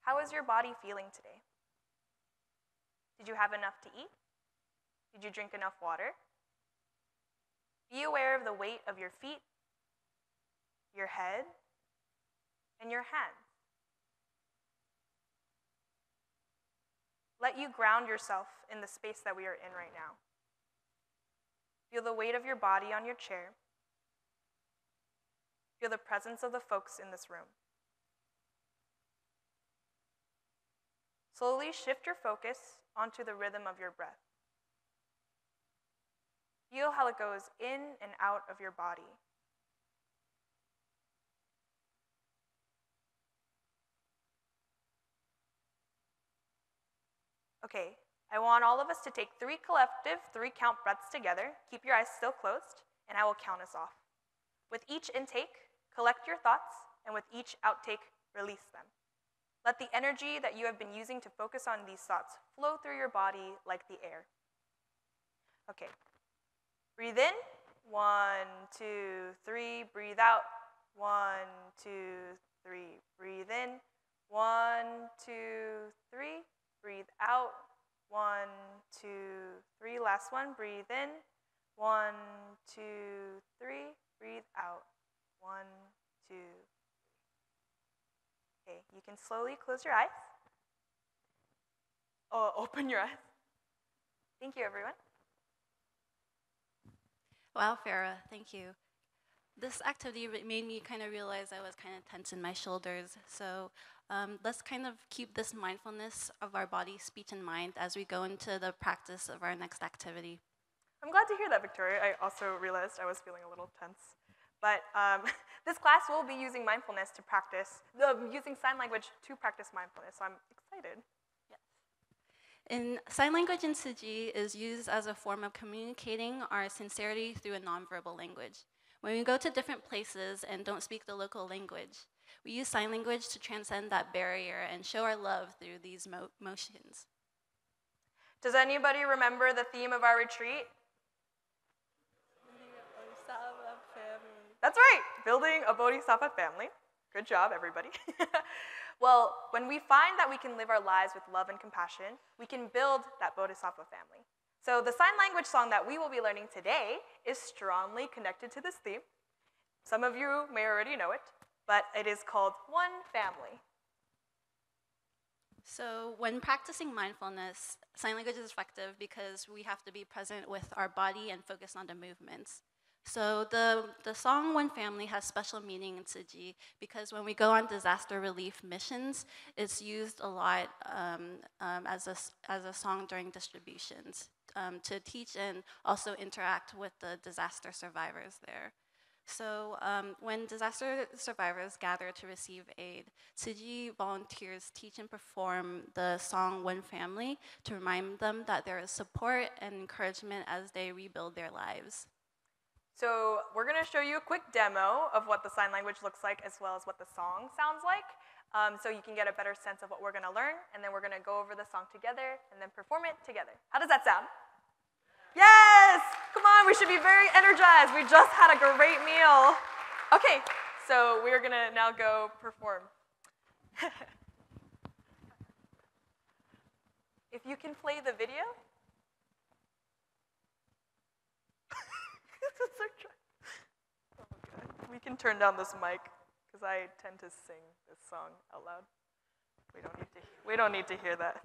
How is your body feeling today? Did you have enough to eat? Did you drink enough water? Be aware of the weight of your feet, your head, and your hands. Let you ground yourself in the space that we are in right now. Feel the weight of your body on your chair. Feel the presence of the folks in this room. Slowly shift your focus onto the rhythm of your breath. Feel how it goes in and out of your body. Okay, I want all of us to take 3 collective, 3-count breaths together. Keep your eyes still closed, and I will count us off. With each intake, collect your thoughts, and with each outtake, release them. Let the energy that you have been using to focus on these thoughts flow through your body like the air. Okay, breathe in, 1, 2, 3, breathe out, 1, 2, 3, breathe in, 1, 2, 3, breathe out, 1, 2, 3, last one, breathe in, 1, 2, 3, breathe out, 1, 2, 3. Okay, you can slowly close your eyes. Oh, open your eyes. Thank you, everyone. Wow, Farah, thank you. This activity made me kind of realize I was kind of tense in my shoulders. So let's kind of keep this mindfulness of our body, speech, and mind as we go into the practice of our next activity. I'm glad to hear that, Victoria. I also realized I was feeling a little tense. But this class will be using mindfulness to practice, using sign language to practice mindfulness, so I'm excited. Yes. In sign language in Tzu Chi is used as a form of communicating our sincerity through a nonverbal language. When we go to different places and don't speak the local language, we use sign language to transcend that barrier and show our love through these motions. Does anybody remember the theme of our retreat? That's right, building a bodhisattva family. Good job, everybody. Well, when we find that we can live our lives with love and compassion, we can build that bodhisattva family. So the sign language song that we will be learning today is strongly connected to this theme. Some of you may already know it, but it is called One Family. So when practicing mindfulness, sign language is effective because we have to be present with our body and focus on the movements. So the song One Family has special meaning in Tzu Chi because when we go on disaster relief missions, it's used a lot as a song during distributions to teach and also interact with the disaster survivors there. So when disaster survivors gather to receive aid, Tzu Chi volunteers teach and perform the song One Family to remind them that there is support and encouragement as they rebuild their lives. So we're going to show you a quick demo of what the sign language looks like as well as what the song sounds like, so you can get a better sense of what we're going to learn, and then we're going to go over the song together and then perform it together. How does that sound? Yes! Come on, we should be very energized. We just had a great meal. Okay, so we're going to now go perform. If you can play the video. Oh God. We can turn down this mic because I tend to sing this song out loud. We don't need to hear that.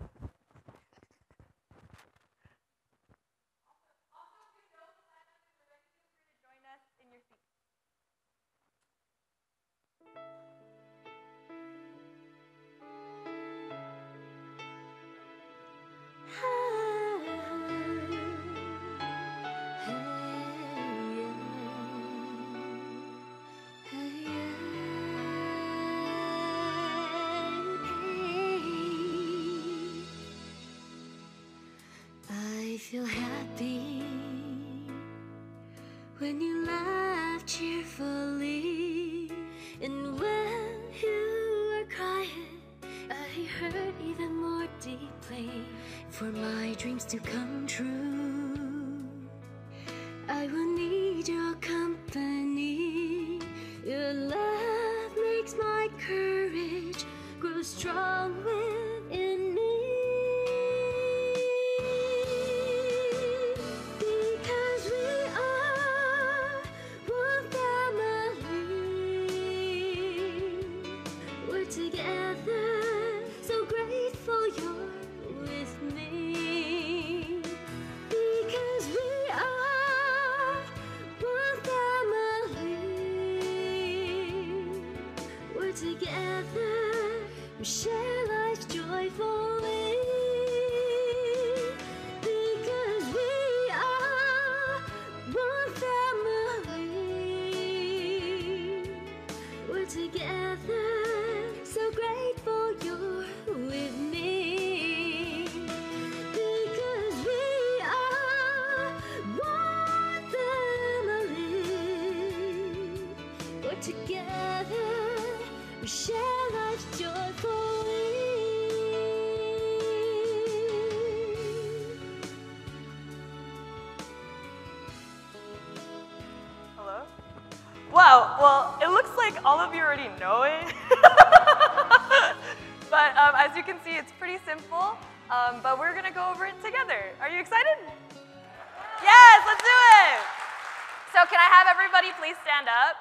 I feel happy when you laugh cheerfully, and when you are crying, I hurt even more deeply. For my dreams to come true, I will need your company. Your love makes my courage grow strong within me. Because we are one family. We're together, so grateful you're with me. Because we are one family. We're together, we share life joyfully. Because we are one family. We're together, so grateful you're with me. Because we are one family. We're together, we share life joyfully. Hello? Wow, well, it looks like all of you already know it. But as you can see, it's pretty simple, but we're gonna go over it together. Are you excited? Yes, let's do it! So can I have everybody please stand up?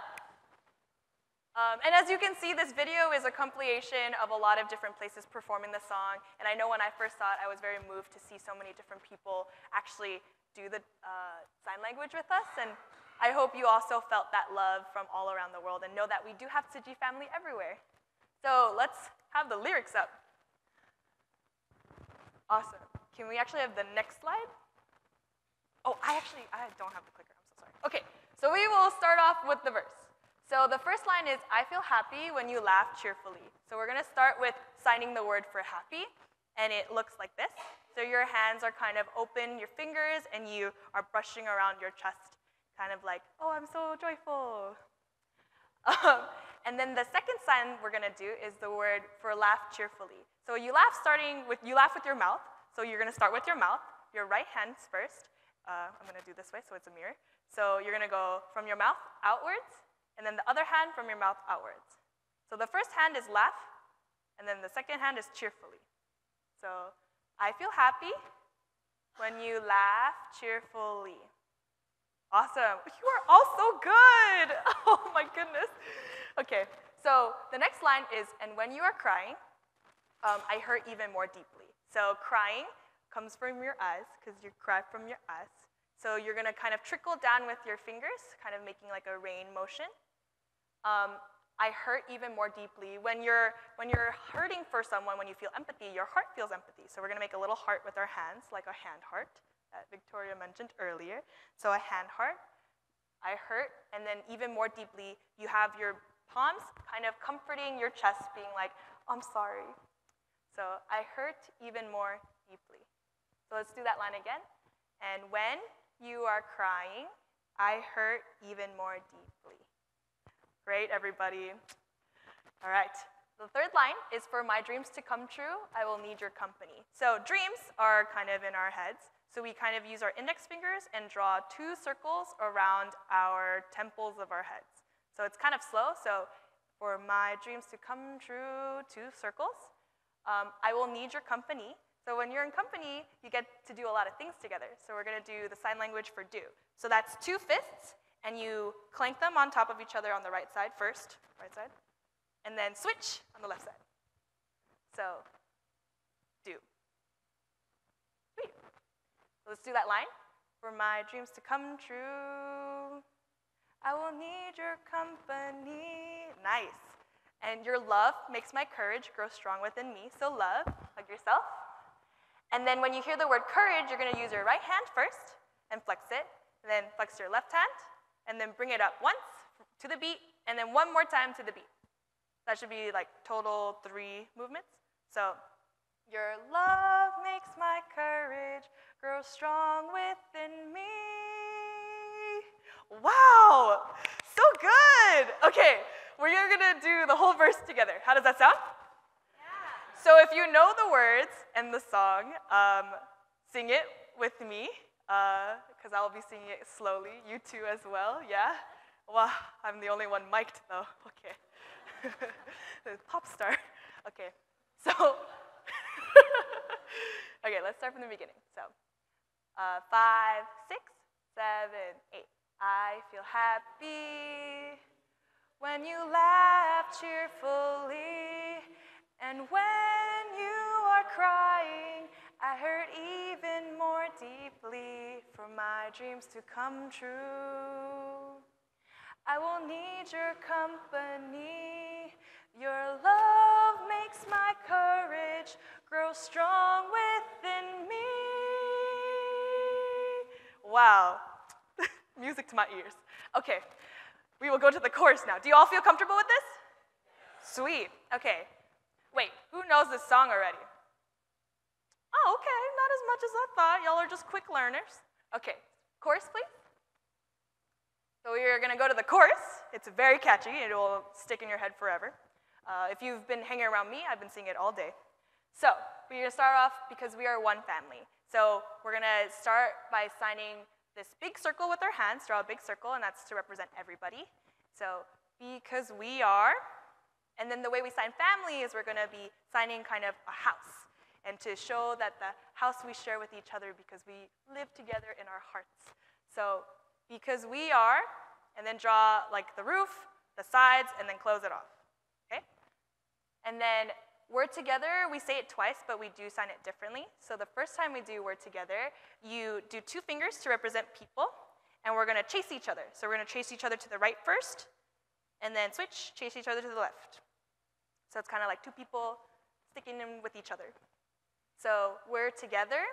And as you can see, this video is a compilation of a lot of different places performing the song. And I know when I first saw it, I was very moved to see so many different people actually do the sign language with us. And I hope you also felt that love from all around the world and know that we do have Tzu Chi family everywhere. So let's have the lyrics up. Awesome. Can we actually have the next slide? Oh, I don't have the clicker. I'm so sorry. Okay, so we will start off with the verse. So the first line is, I feel happy when you laugh cheerfully. So we're gonna start with signing the word for happy, and it looks like this. So your hands are kind of open, your fingers, and you are brushing around your chest, kind of like, oh, I'm so joyful. And then the second sign we're gonna do is the word for laugh cheerfully. So you laugh with your mouth. So you're gonna start with your mouth, your right hands first. I'm gonna do this way so it's a mirror. So you're gonna go from your mouth outwards, and then the other hand from your mouth outwards. So the first hand is laugh, and then the second hand is cheerfully. So I feel happy when you laugh cheerfully. Awesome. You are all so good. Oh my goodness. Okay, so the next line is, and when you are crying, I hurt even more deeply. So crying comes from your eyes, because you cry from your eyes. So you're gonna kind of trickle down with your fingers, kind of making like a rain motion. I hurt even more deeply. When you're hurting for someone, when you feel empathy, your heart feels empathy. So we're gonna make a little heart with our hands, like a hand heart that Victoria mentioned earlier. So a hand heart, I hurt, and then even more deeply, you have your palms kind of comforting your chest, being like, I'm sorry. So I hurt even more deeply. So let's do that line again. And when you are crying, I hurt even more deeply. Great, everybody. All right. The third line is, for my dreams to come true, I will need your company. So dreams are kind of in our heads. So we kind of use our index fingers and draw 2 circles around our temples of our heads. So it's kind of slow. So for my dreams to come true, 2 circles. I will need your company. So when you're in company, you get to do a lot of things together. So we're gonna do the sign language for do. So that's 2 fists, and you clank them on top of each other on the right side first, right side, and then switch on the left side. So, do. Sweet. So let's do that line. For my dreams to come true, I will need your company. Nice. And your love makes my courage grow strong within me. So love, hug yourself. And then when you hear the word courage, you're gonna use your right hand first and flex it, and then flex your left hand, and then bring it up once to the beat, and then one more time to the beat. That should be like total 3 movements. So, your love makes my courage grow strong within me. Wow, so good. Okay, we're gonna do the whole verse together. How does that sound? Yeah. So if you know the words and the song, sing it with me, because I'll be singing it slowly. You too as well, yeah? Wow, I'm the only one mic'd though, okay. The pop star. Okay, So, okay, let's start from the beginning. So, 5, 6, 7, 8. I feel happy when you laugh cheerfully, and when you are crying, I hurt even more deeply for my dreams to come true. I will need your company. Your love makes my courage grow strong within me. Wow. Music to my ears. Okay, we will go to the chorus now. Do you all feel comfortable with this? Sweet. Okay. Wait, who knows this song already? Oh, okay, not as much as I thought. Y'all are just quick learners. Okay, chorus, please. So we are going to go to the chorus. It's very catchy. It will stick in your head forever. If you've been hanging around me, I've been singing it all day. So we're going to start off because we are one family. So we're going to start by signing this big circle with our hands. Draw a big circle, and that's to represent everybody. So because we are, and then the way we sign family is we're going to be signing kind of a house, and to show that the house we share with each other because we live together in our hearts. So because we are, and then draw like the roof, the sides, and then close it off, okay? And then word together, we say it twice, but we do sign it differently. So the first time we do word together, you do 2 fingers to represent people, and we're gonna chase each other. So we're gonna chase each other to the right first, and then switch, chase each other to the left. So it's kind of like 2 people sticking in with each other. So we're together,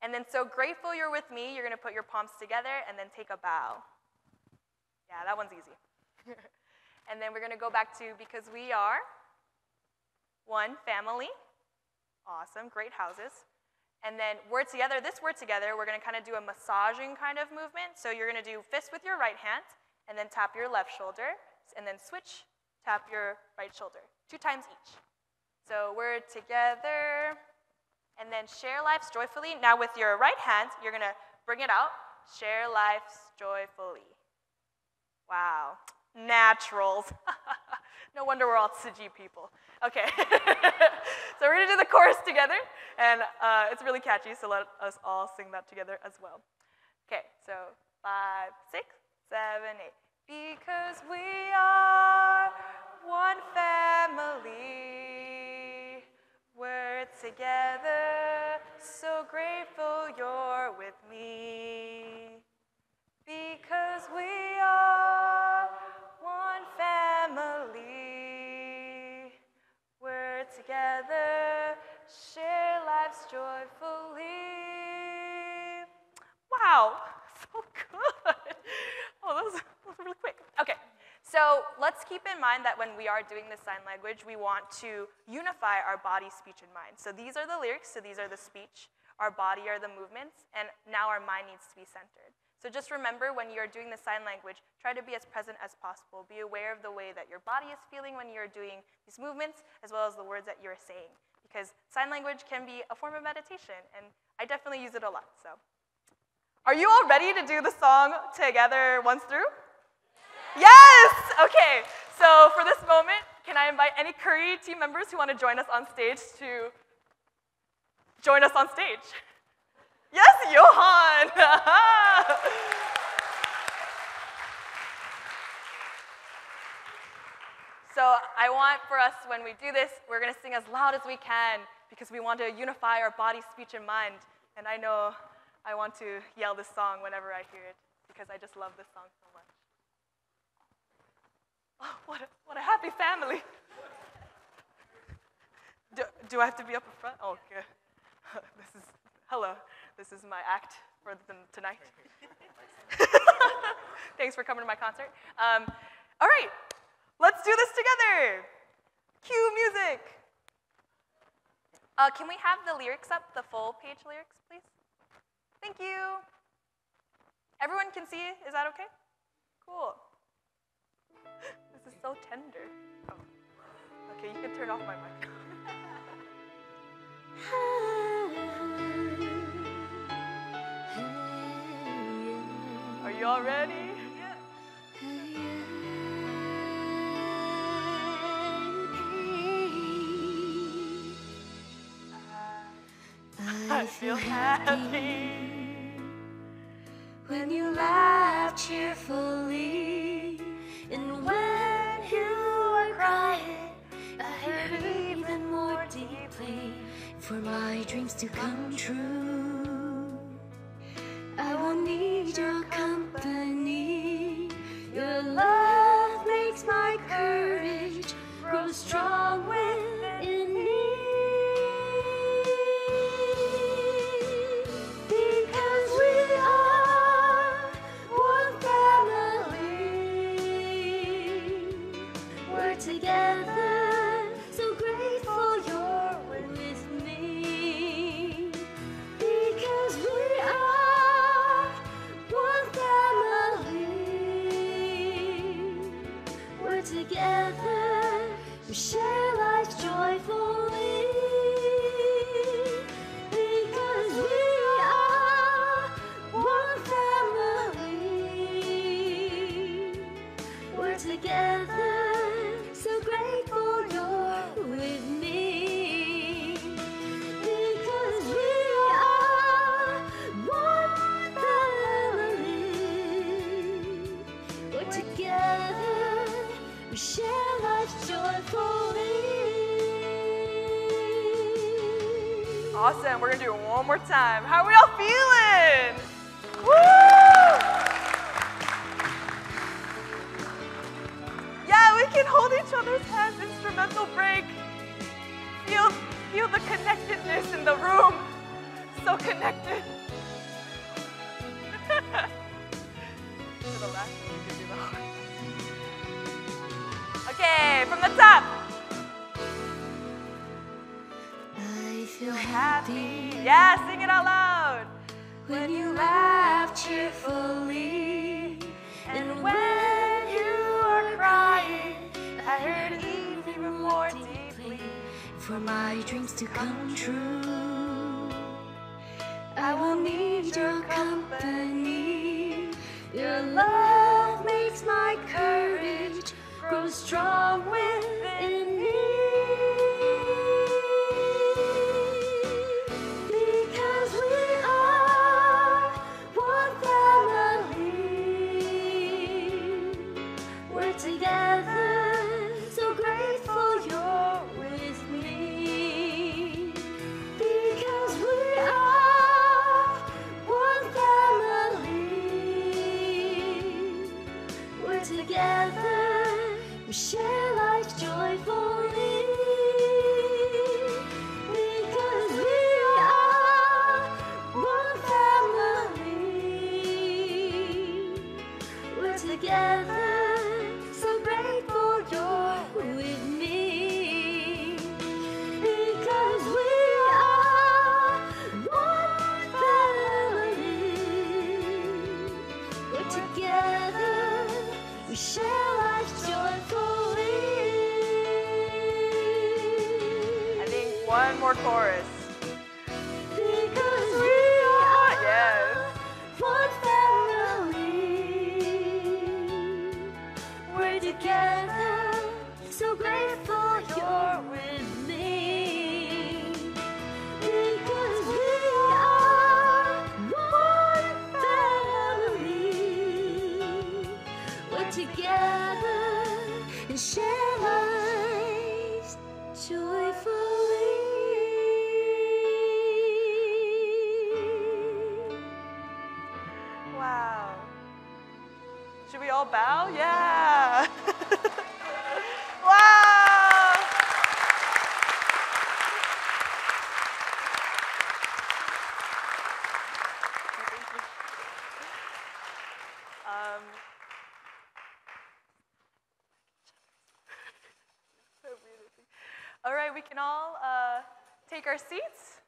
and then so grateful you're with me, you're gonna put your palms together and then take a bow. Yeah, that one's easy. And then we're gonna go back to because we are one family. Awesome, great houses. And then word together, this word together, we're gonna kind of do a massaging kind of movement. So you're gonna do fist with your right hand, and then tap your left shoulder, and then switch, tap your right shoulder, 2 times each. So word together, and then share lives joyfully. Now with your right hand, you're gonna bring it out, share lives joyfully. Wow, naturals. No wonder we're all Tzu Chi people. Okay, so we're gonna do the chorus together, and it's really catchy, so let us all sing that together as well. Okay, so 5, 6, 7, 8. Because we are one family, we're together, so grateful you're with me. Because we are one family, we're together, share lives joyfully. Wow, so good. Oh, that was really quick. Okay, so let's keep in mind that when we are doing this sign language, we want to unify our body, speech, and mind. So these are the lyrics, so these are the speech, our body are the movements, and now our mind needs to be centered. So just remember when you're doing the sign language, try to be as present as possible. Be aware of the way that your body is feeling when you're doing these movements, as well as the words that you're saying. Because sign language can be a form of meditation, and I definitely use it a lot, so. Are you all ready to do the song together once through? Yes! Okay, so for this moment, can I invite any Curry team members who want to join us on stage to join us on stage? Yes, Johan! So I want for us, when we do this, we're going to sing as loud as we can because we want to unify our body, speech, and mind. And I know I want to yell this song whenever I hear it because I just love this song so much. Oh, what a happy family. Do I have to be up in front? Oh, good. Hello. This is my act for tonight. Thanks for coming to my concert. All right, let's do this together. Cue music. Can we have the lyrics up, the full page lyrics, please? Thank you. Everyone can see it? Is that okay? Cool. This is so tender. Oh. Okay, you can turn off my mic. Are you all ready? I feel happy. When you laugh cheerfully, and when you are crying, I hurt even more deeply. For my dreams to come true, I will need your company. Your love makes my courage grow strong within me. Because we are one family. We're together, so grateful you're with me. Because we are one family. We're together, we share life joyfully. Because we are one family. We're together, so grateful you're with me. Because we are one family. We're together, we share life joyfully. Awesome. We're going to do it one more time. How are we all feeling? Woo! Yeah, we can hold each other's hands. Instrumental break. Feel the connectedness in the room. So connected. To the left, we can do the heart. Okay, from the top. I feel happy Yeah, sing it out loud. when you laugh cheerfully, and when you are crying, I hurt even more deeply. For my dreams to come true, I will need your company. Your love makes my courage grow strong within me. Because we are one family. We're together, so grateful you're with me. Because we are one family. We're together, we share life joyfully. Because we are one family. We're together, so grateful you're with me. Because we are one family. We're together, we share life joyfully. I think one more chorus. Because we are Yes. one family. We're together, so grateful you're with me. Because we are one family. We're together and share life joyfully. Wow. Should we all bow? Yeah. Wow. So beautiful. All right, we can all take our seats.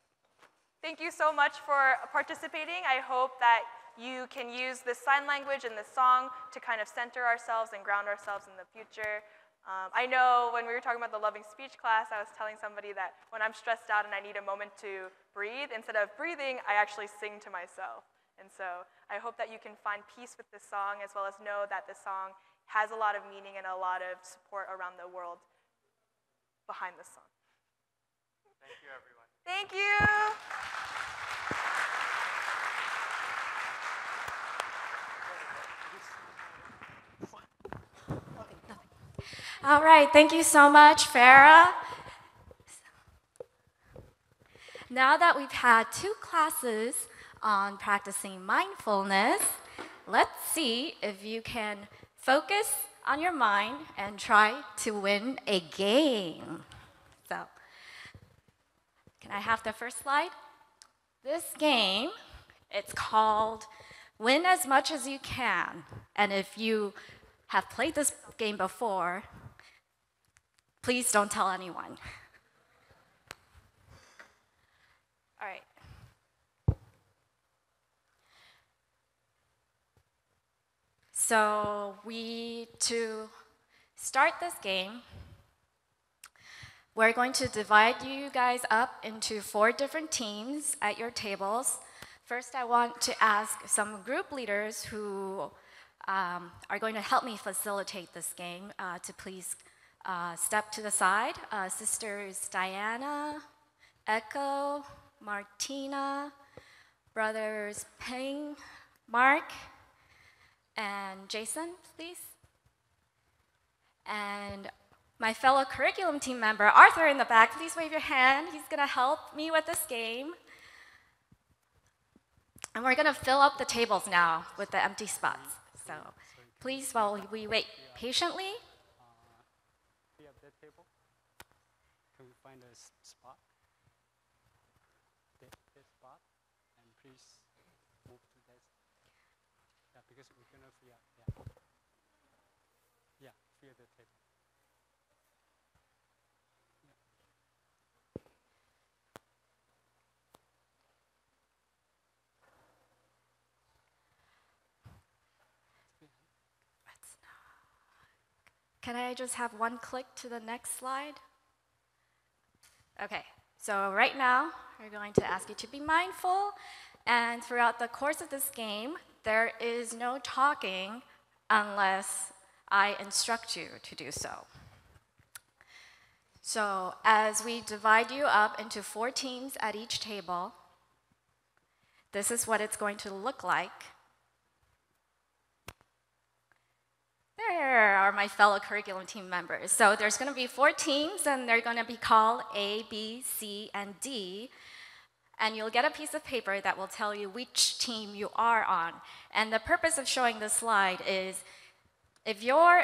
Thank you so much for participating. I hope that you can use this sign language and this song to kind of center ourselves and ground ourselves in the future. I know when we were talking about the loving speech class, I was telling somebody that when I'm stressed out and I need a moment to breathe, instead of breathing, I actually sing to myself. And so I hope that you can find peace with this song, as well as know that this song has a lot of meaning and a lot of support around the world behind this song. Thank you, everyone. Thank you. All right, thank you so much, Farah. Now that we've had 2 classes on practicing mindfulness, let's see if you can focus on your mind and try to win a game. So, can I have the first slide? This game, it's called Win As Much As You Can. And if you have played this game before, please don't tell anyone. All right. So to start this game, we're going to divide you guys up into 4 different teams at your tables. First, I want to ask some group leaders who are going to help me facilitate this game to please step to the side. Sisters Diana, Echo, Martina, brothers Peng, Mark, and Jason, please. And my fellow curriculum team member, Arthur, in the back, please wave your hand. He's going to help me with this game. And we're going to fill up the tables now with the empty spots. So please, while we wait patiently. Here at that table, can we find a spot? That spot, and please move to that. Yeah, because we're gonna free up. Yeah, free at the table. Can I just have one click to the next slide? Okay, so right now, we're going to ask you to be mindful, and throughout the course of this game, there is no talking unless I instruct you to do so. So as we divide you up into 4 teams at each table, this is what it's going to look like. There are my fellow curriculum team members. So there's going to be 4 teams, and they're going to be called A, B, C, and D. And you'll get a piece of paper that will tell you which team you are on. And the purpose of showing this slide is if you're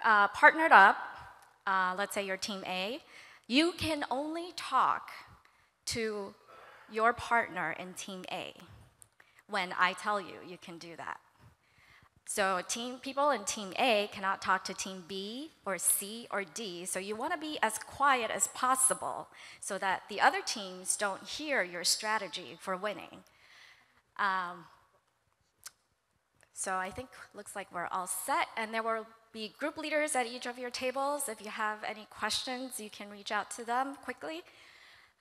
partnered up, let's say you're team A, you can only talk to your partner in team A when I tell you you can do that. So people in team A cannot talk to team B or C or D, so you want to be as quiet as possible so that the other teams don't hear your strategy for winning. So I think looks like we're all set, and there will be group leaders at each of your tables. If you have any questions, you can reach out to them quickly.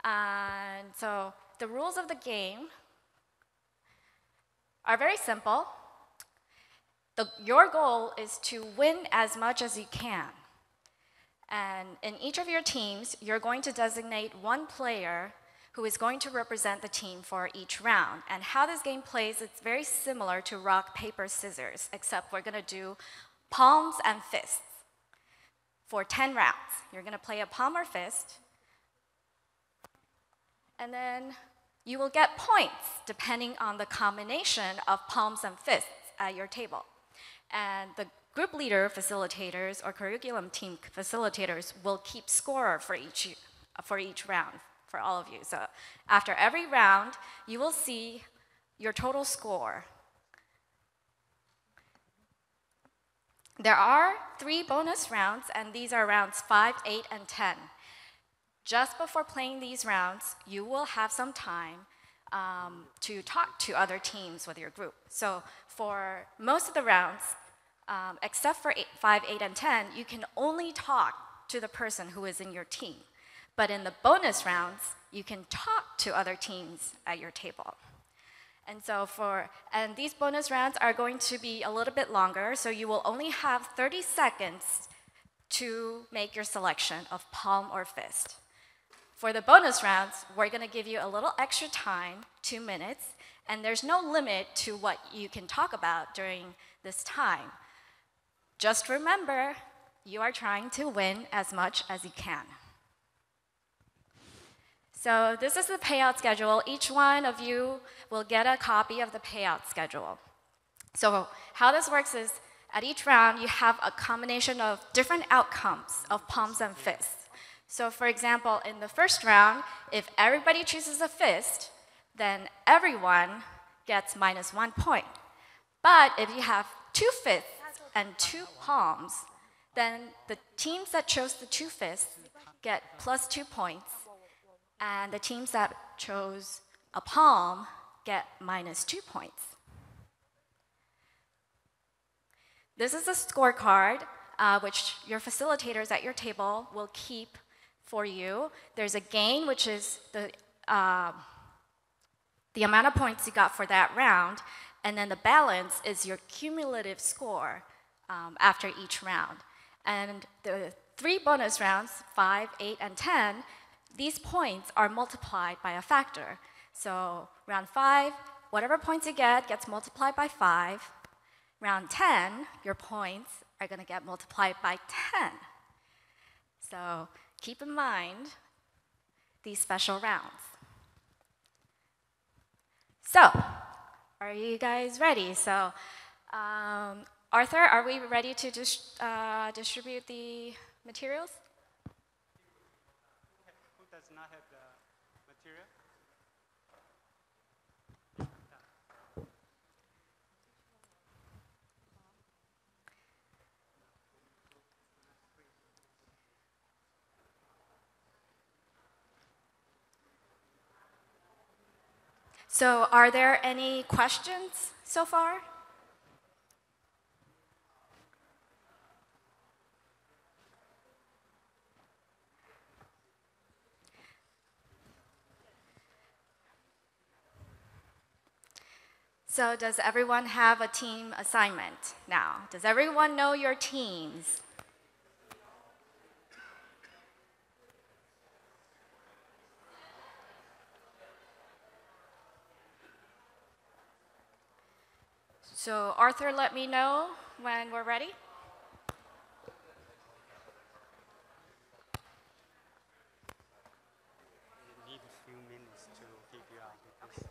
And so the rules of the game are very simple. Your goal is to win as much as you can. And in each of your teams, you're going to designate one player who is going to represent the team for each round. And how this game plays, it's very similar to rock, paper, scissors, except we're going to do palms and fists for 10 rounds. You're going to play a palm or fist, and then you will get points depending on the combination of palms and fists at your table. And the group leader facilitators or curriculum team facilitators will keep score for each round for all of you. So after every round, you will see your total score. There are 3 bonus rounds, and these are rounds 5, 8, and 10. Just before playing these rounds, you will have some time to talk to other teams with your group. So for most of the rounds, except for 5, 8, and 10, you can only talk to the person who is in your team. But in the bonus rounds, you can talk to other teams at your table. And so these bonus rounds are going to be a little bit longer, so you will only have 30 seconds to make your selection of palm or fist. For the bonus rounds, we're going to give you a little extra time, 2 minutes, and there's no limit to what you can talk about during this time. Just remember You are trying to win as much as you can. So this is the payout schedule. Each one of you will get a copy of the payout schedule. So how this works is, at each round, you have a combination of different outcomes of palms and fists. So for example, in the first round, if everybody chooses a fist, then everyone gets -1 point. But if you have 2 fists and 2 palms, then the teams that chose the 2 fists get +2 points, and the teams that chose a palm get -2 points. This is a scorecard, which your facilitators at your table will keep for you. There's a gain, which is the amount of points you got for that round, and then the balance is your cumulative score after each round. And the 3 bonus rounds, 5, 8, and 10, these points are multiplied by a factor. So round 5, whatever points you get gets multiplied by 5. Round 10, your points are going to get multiplied by 10. So keep in mind these special rounds. So, are you guys ready? So, Arthur, are we ready to distribute the materials? Who does not have the material? So, are there any questions so far? So, does everyone have a team assignment now? Does everyone know your teams? So, Arthur, let me know when we're ready. You need a few minutes to figure out because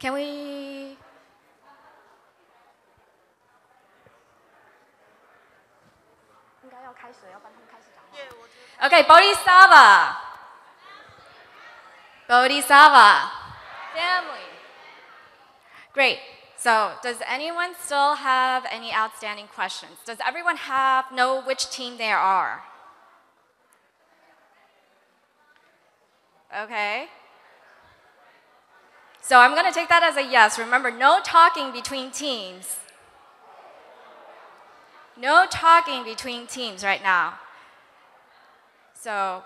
Can we? Okay, Bodhisattva. Bodhisattva. Family. Great. So, does anyone still have any outstanding questions? Does everyone know which team they are? Okay. So I'm going to take that as a yes. Remember, no talking between teams. No talking between teams right now. So,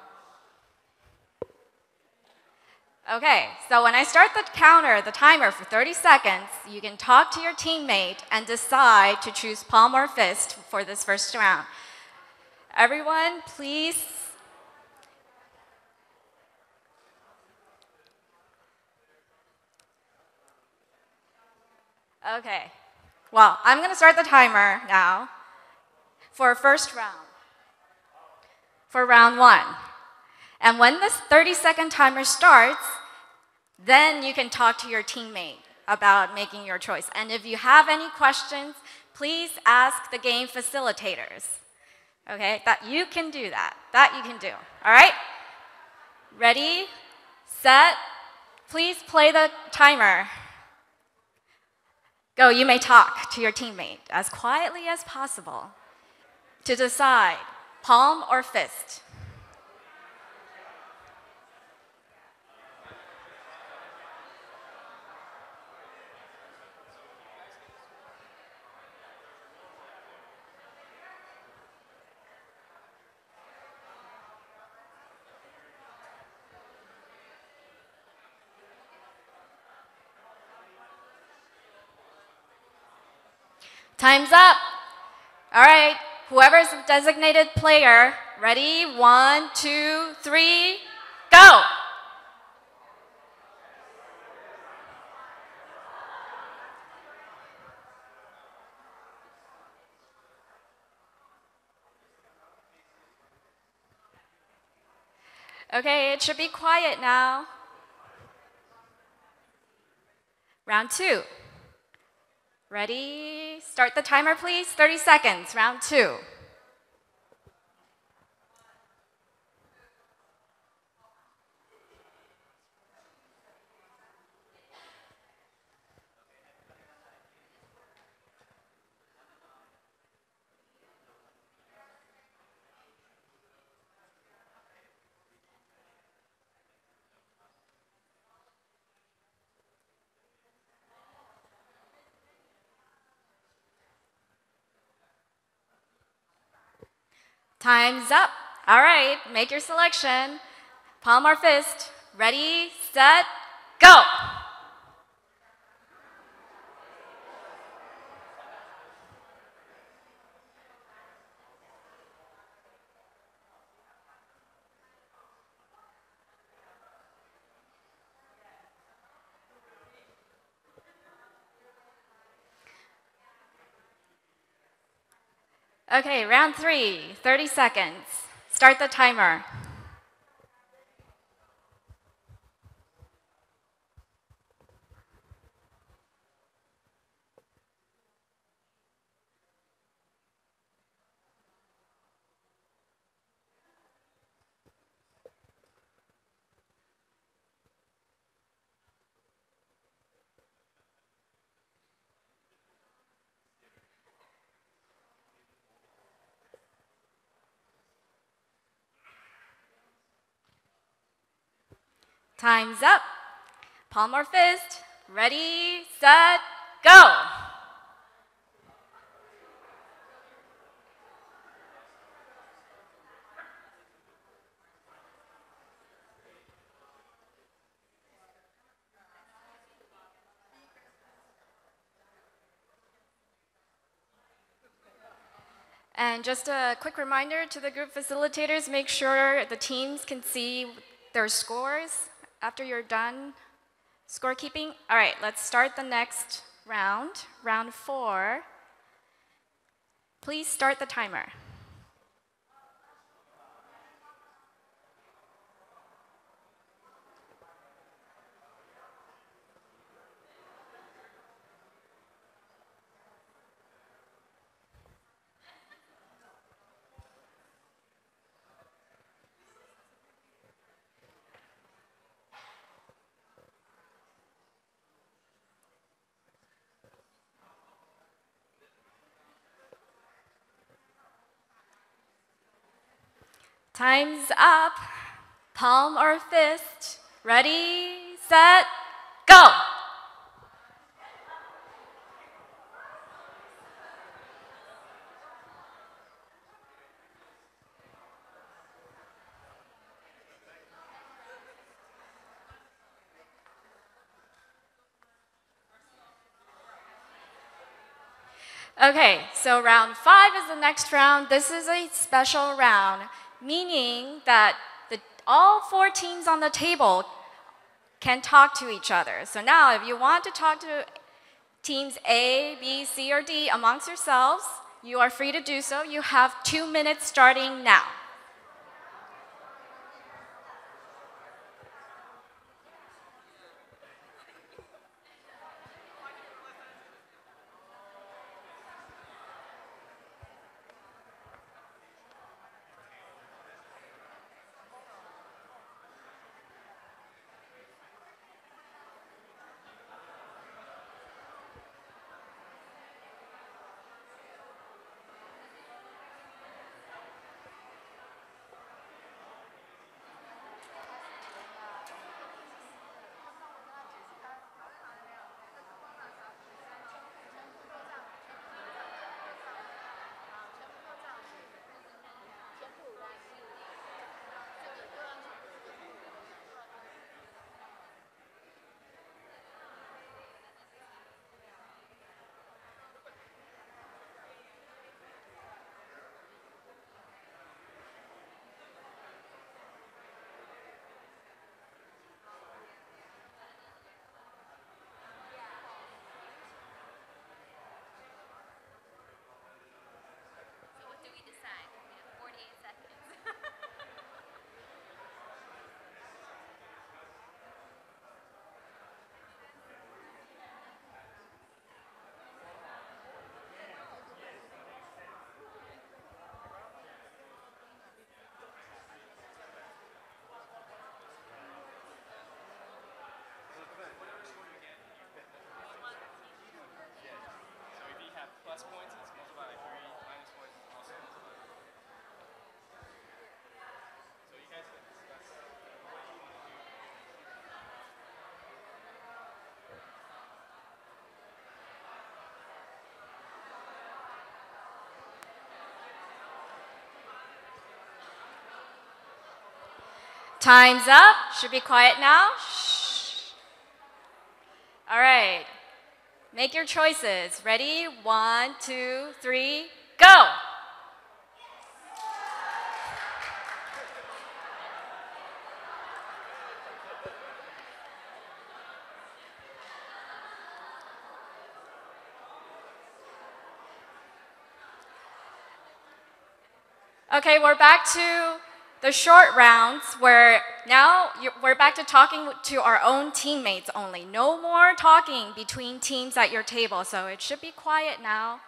okay, so when I start the counter, the timer for 30 seconds, you can talk to your teammate and decide to choose palm or fist for this first round. Everyone, please. Okay, well, I'm gonna start the timer now for first round, for round 1. And when this 30-second timer starts, then you can talk to your teammate about making your choice. And if you have any questions, please ask the game facilitators. Okay, that you can do that. That you can do. All right? Ready, set, please play the timer. Go, you may talk to your teammate as quietly as possible to decide palm or fist. Time's up. All right, whoever's the designated player, ready? 1, 2, 3, go! Okay, it should be quiet now. Round 2. Ready? Start the timer, please. 30 seconds, round 2. Time's up. All right, make your selection. Palm or fist. Ready, set, go! Okay, round 3, 30 seconds. Start the timer. Time's up. Palm or fist. Ready, set, go! And just a quick reminder to the group facilitators, make sure the teams can see their scores after you're done scorekeeping. All right, let's start the next round, round 4. Please start the timer. Time's up. Palm or fist. Ready, set, go! Okay, so round 5 is the next round. This is a special round, meaning that all 4 teams on the table can talk to each other. So now, if you want to talk to teams A, B, C, or D amongst yourselves, you are free to do so. You have 2 minutes starting now. Time's up. Should be quiet now. Shh. All right. Make your choices. Ready? 1, 2, 3, go! Okay, we're back to the short rounds where now we're back to talking to our own teammates only. No more talking between teams at your table, so it should be quiet now.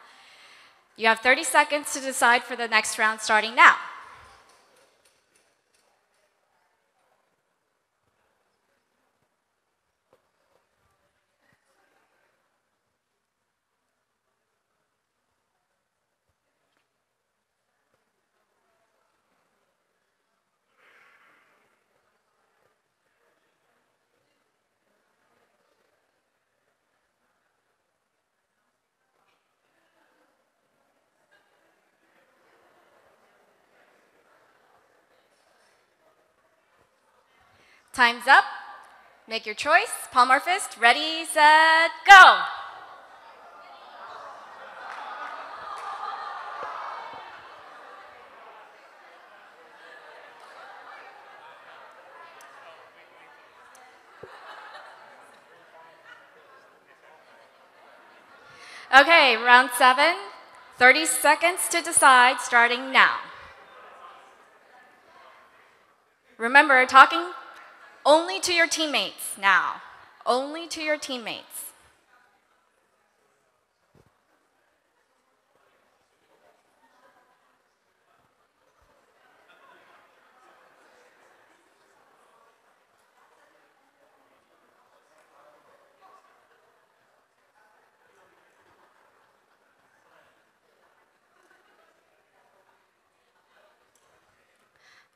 You have 30 seconds to decide for the next round starting now. Time's up. Make your choice. Palm or fist. Ready, set, go! Okay, round 7. 30 seconds to decide, starting now. Remember, talking only to your teammates now. Only to your teammates.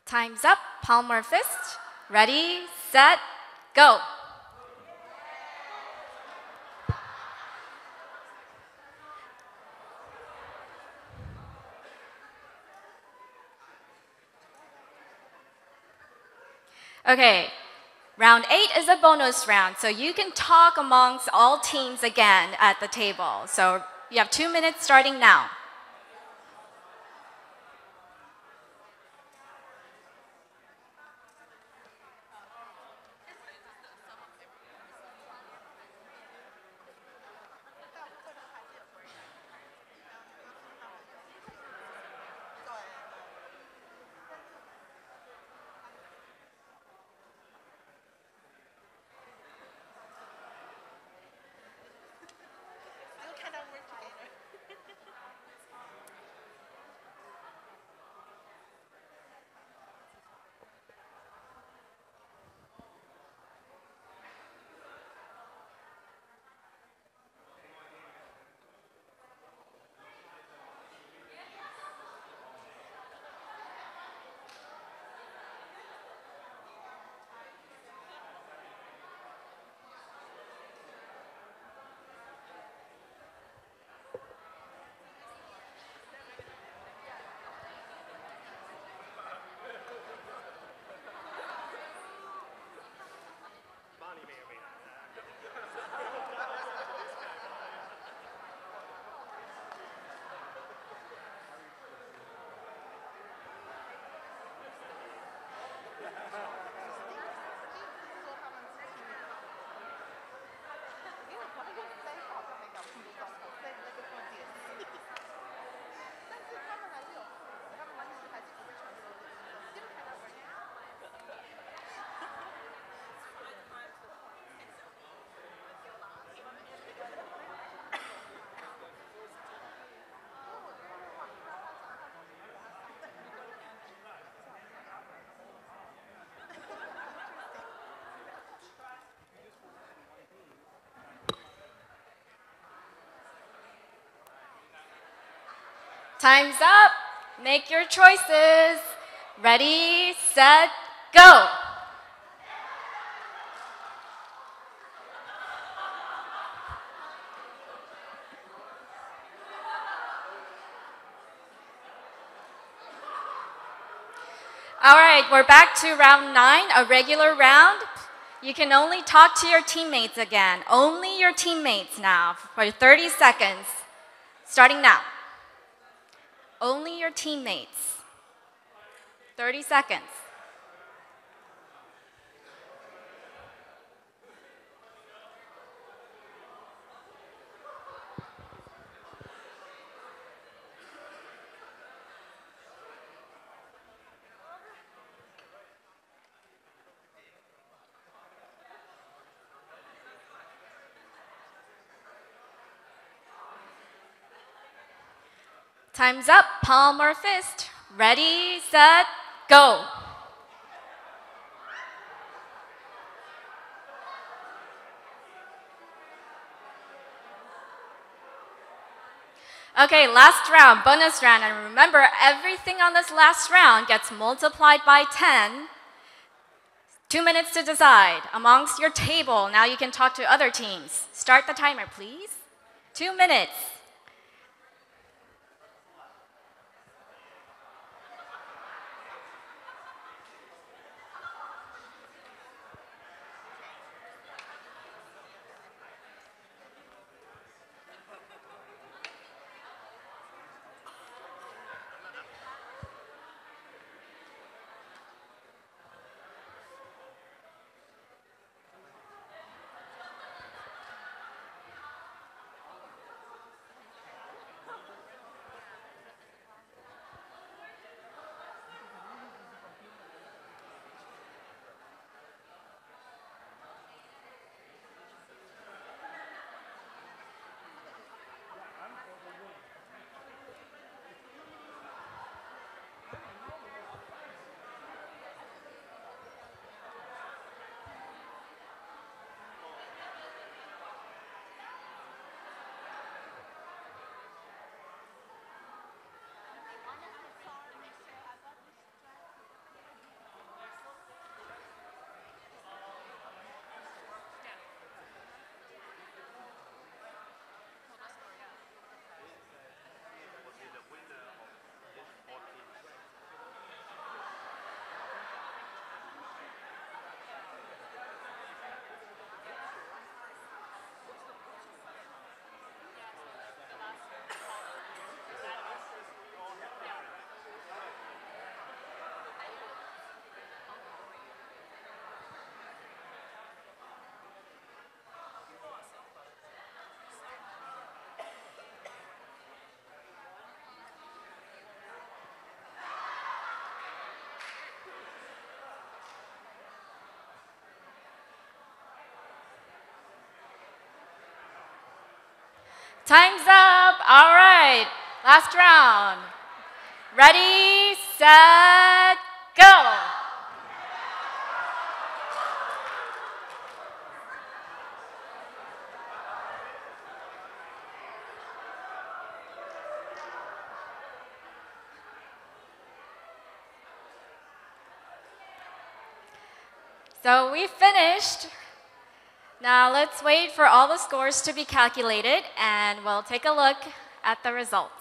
Time's up. Palm or fist. Ready, set, go. Okay, round 8 is a bonus round, so you can talk amongst all teams again at the table. So You have 2 minutes starting now. Time's up. Make your choices. Ready, set, go. All right, we're back to round 9, a regular round. You can only talk to your teammates again. Only your teammates now for 30 seconds. Starting now. Only your teammates. 30 seconds. Time's up. Palm or fist. Ready, set, go. Okay, last round, bonus round. And remember, everything on this last round gets multiplied by 10. 2 minutes to decide. Amongst your table, now you can talk to other teams. Start the timer, please. 2 minutes. Time's up. All right. Last round. Ready, set, go. So we finished. Now let's wait for all the scores to be calculated and we'll take a look at the results.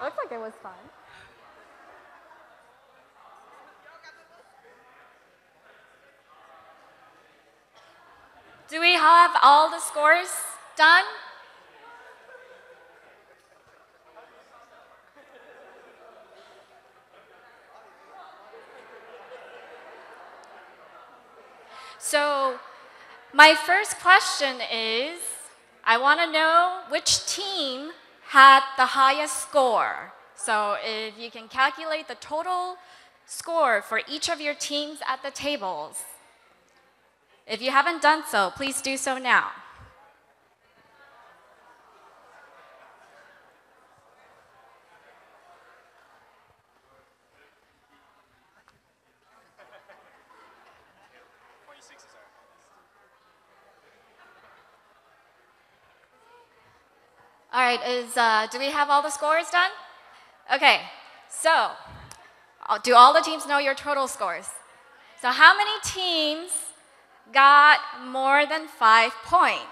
Looks like it was fun. Do we have all the scores done? So my first question is, I want to know which team had the highest score. So if you can calculate the total score for each of your teams at the tables. If you haven't done so, please do so now. All right, do we have all the scores done? Okay, so do all the teams know your total scores? So how many teams got more than 5 points?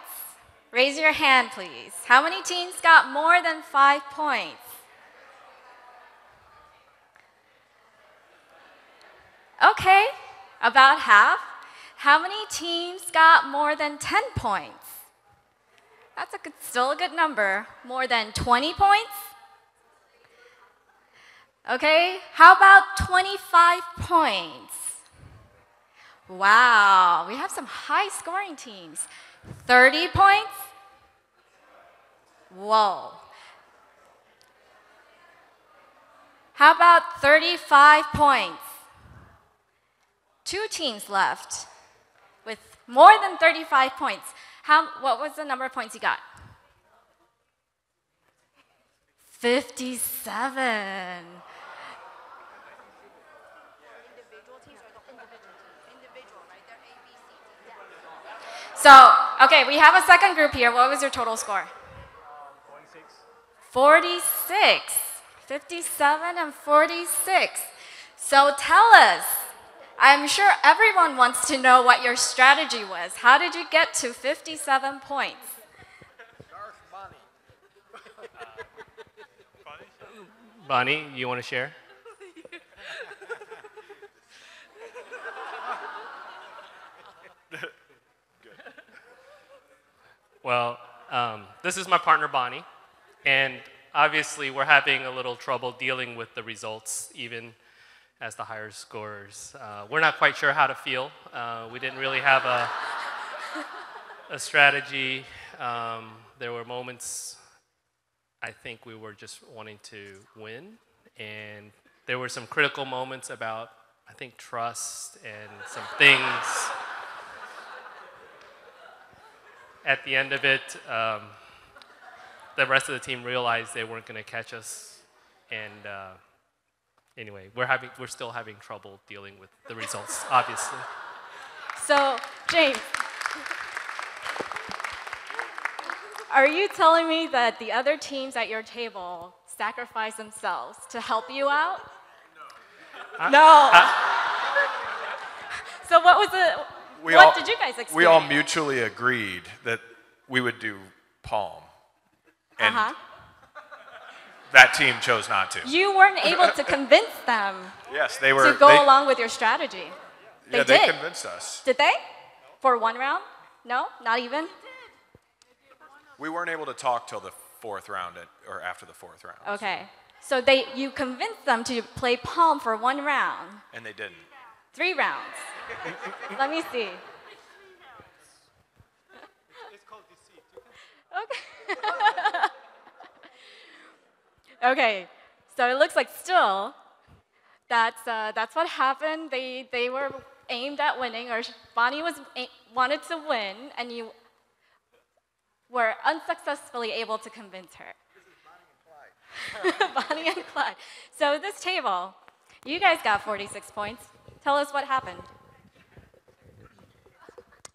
Raise your hand, please. How many teams got more than 5 points? Okay, about half. How many teams got more than 10 points? That's still a good number. More than 20 points? Okay, how about 25 points? Wow, we have some high scoring teams. 30 points? Whoa. How about 35 points? 2 teams left with more than 35 points. What was the number of points you got? 57. So, okay, we have a second group here. What was your total score? 46. 46. 57 and 46. So tell us. I'm sure everyone wants to know what your strategy was. How did you get to 57 points? Bonnie, you want to share? Well, this is my partner, Bonnie, and obviously we're having a little trouble dealing with the results, even as the higher scorers. We're not quite sure how to feel. We didn't really have a strategy. There were moments I think we were just wanting to win, and there were some critical moments about, I think, trust and some things. At the end of it, the rest of the team realized they weren't going to catch us, and anyway, we're still having trouble dealing with the results, obviously. So, James, are you telling me that the other teams at your table sacrificed themselves to help you out? No. So what was the? What did you guys experience? We all mutually agreed that we would do palm, and that team chose not to. You weren't able to convince them. Yes, they were. To go along with your strategy. Yeah, they convinced us. Did they? For one round? No, not even. We weren't able to talk till the 4th round, or after the 4th round. Okay. So you convinced them to play Palm for 1 round. And they didn't. 3 rounds. Let me see. It's called deceit. Okay. Okay. So it looks like still, that's what happened. They were aimed at winning, or Bonnie wanted to win, and you were unsuccessfully able to convince her. This is Bonnie and Clyde. Bonnie and Clyde. So this table, you guys got 46 points. Tell us what happened.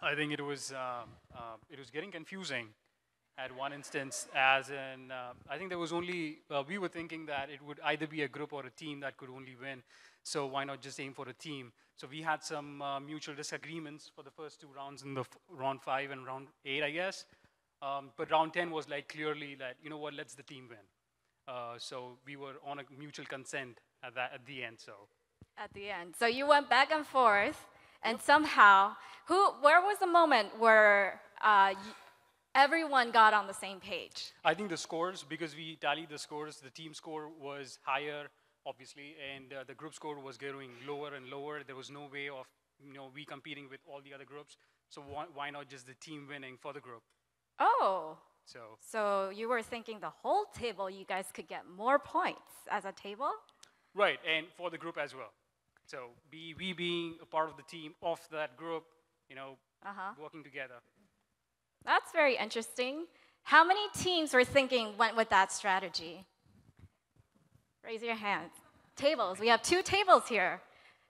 I think it was getting confusing at one instance, as in, I think there was only, we were thinking that it would either be a group or a team that could only win. So why not just aim for a team? So we had some mutual disagreements for the first 2 rounds in the round 5 and round 8, I guess. But round 10 was like clearly that, you know what, let's the team win. So we were on a mutual consent at the end. So At the end. So you went back and forth, and somehow, where was the moment where everyone got on the same page? I think the scores, because we tallied the scores, the team score was higher, obviously, and the group score was getting lower and lower. There was no way of, we competing with all the other groups. So why not just the team winning for the group? Oh. So you were thinking the whole table, you guys could get more points as a table? right, and for the group as well. So we being a part of the team of that group, working together. That's very interesting. How many teams went with that strategy? Raise your hands. Tables. We have 2 tables here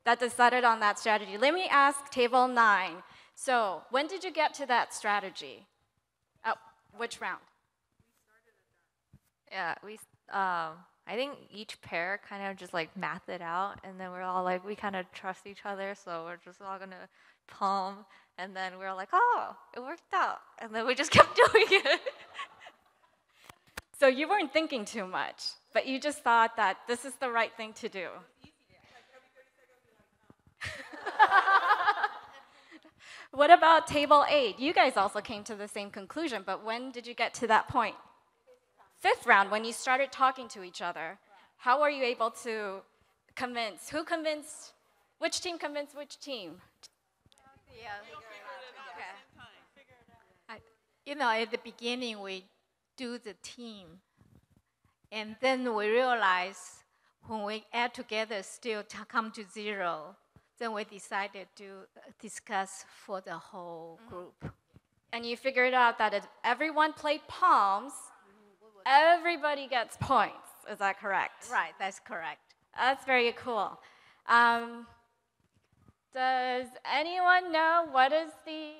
that decided on that strategy. Let me ask table 9. So when did you get to that strategy? Which round? Yeah, I think each pair kind of just like mathed it out, and then we're all like, we kind of trust each other, so we're just all gonna palm, and then we're all like, oh, it worked out, and then we just kept doing it. So you weren't thinking too much, but you just thought that this is the right thing to do. What about table 8? You guys also came to the same conclusion, but when did you get to that point? 5th round, when you started talking to each other. How were you able to convince? Which team convinced which team? Yeah. Okay. At the beginning, we do the team. And then we realize when we add together, still come to 0. Then we decided to discuss for the whole group. And you figured out that if everyone played palms, everybody gets points. Is that correct? Right, that's correct. That's very cool. Does anyone know what is the...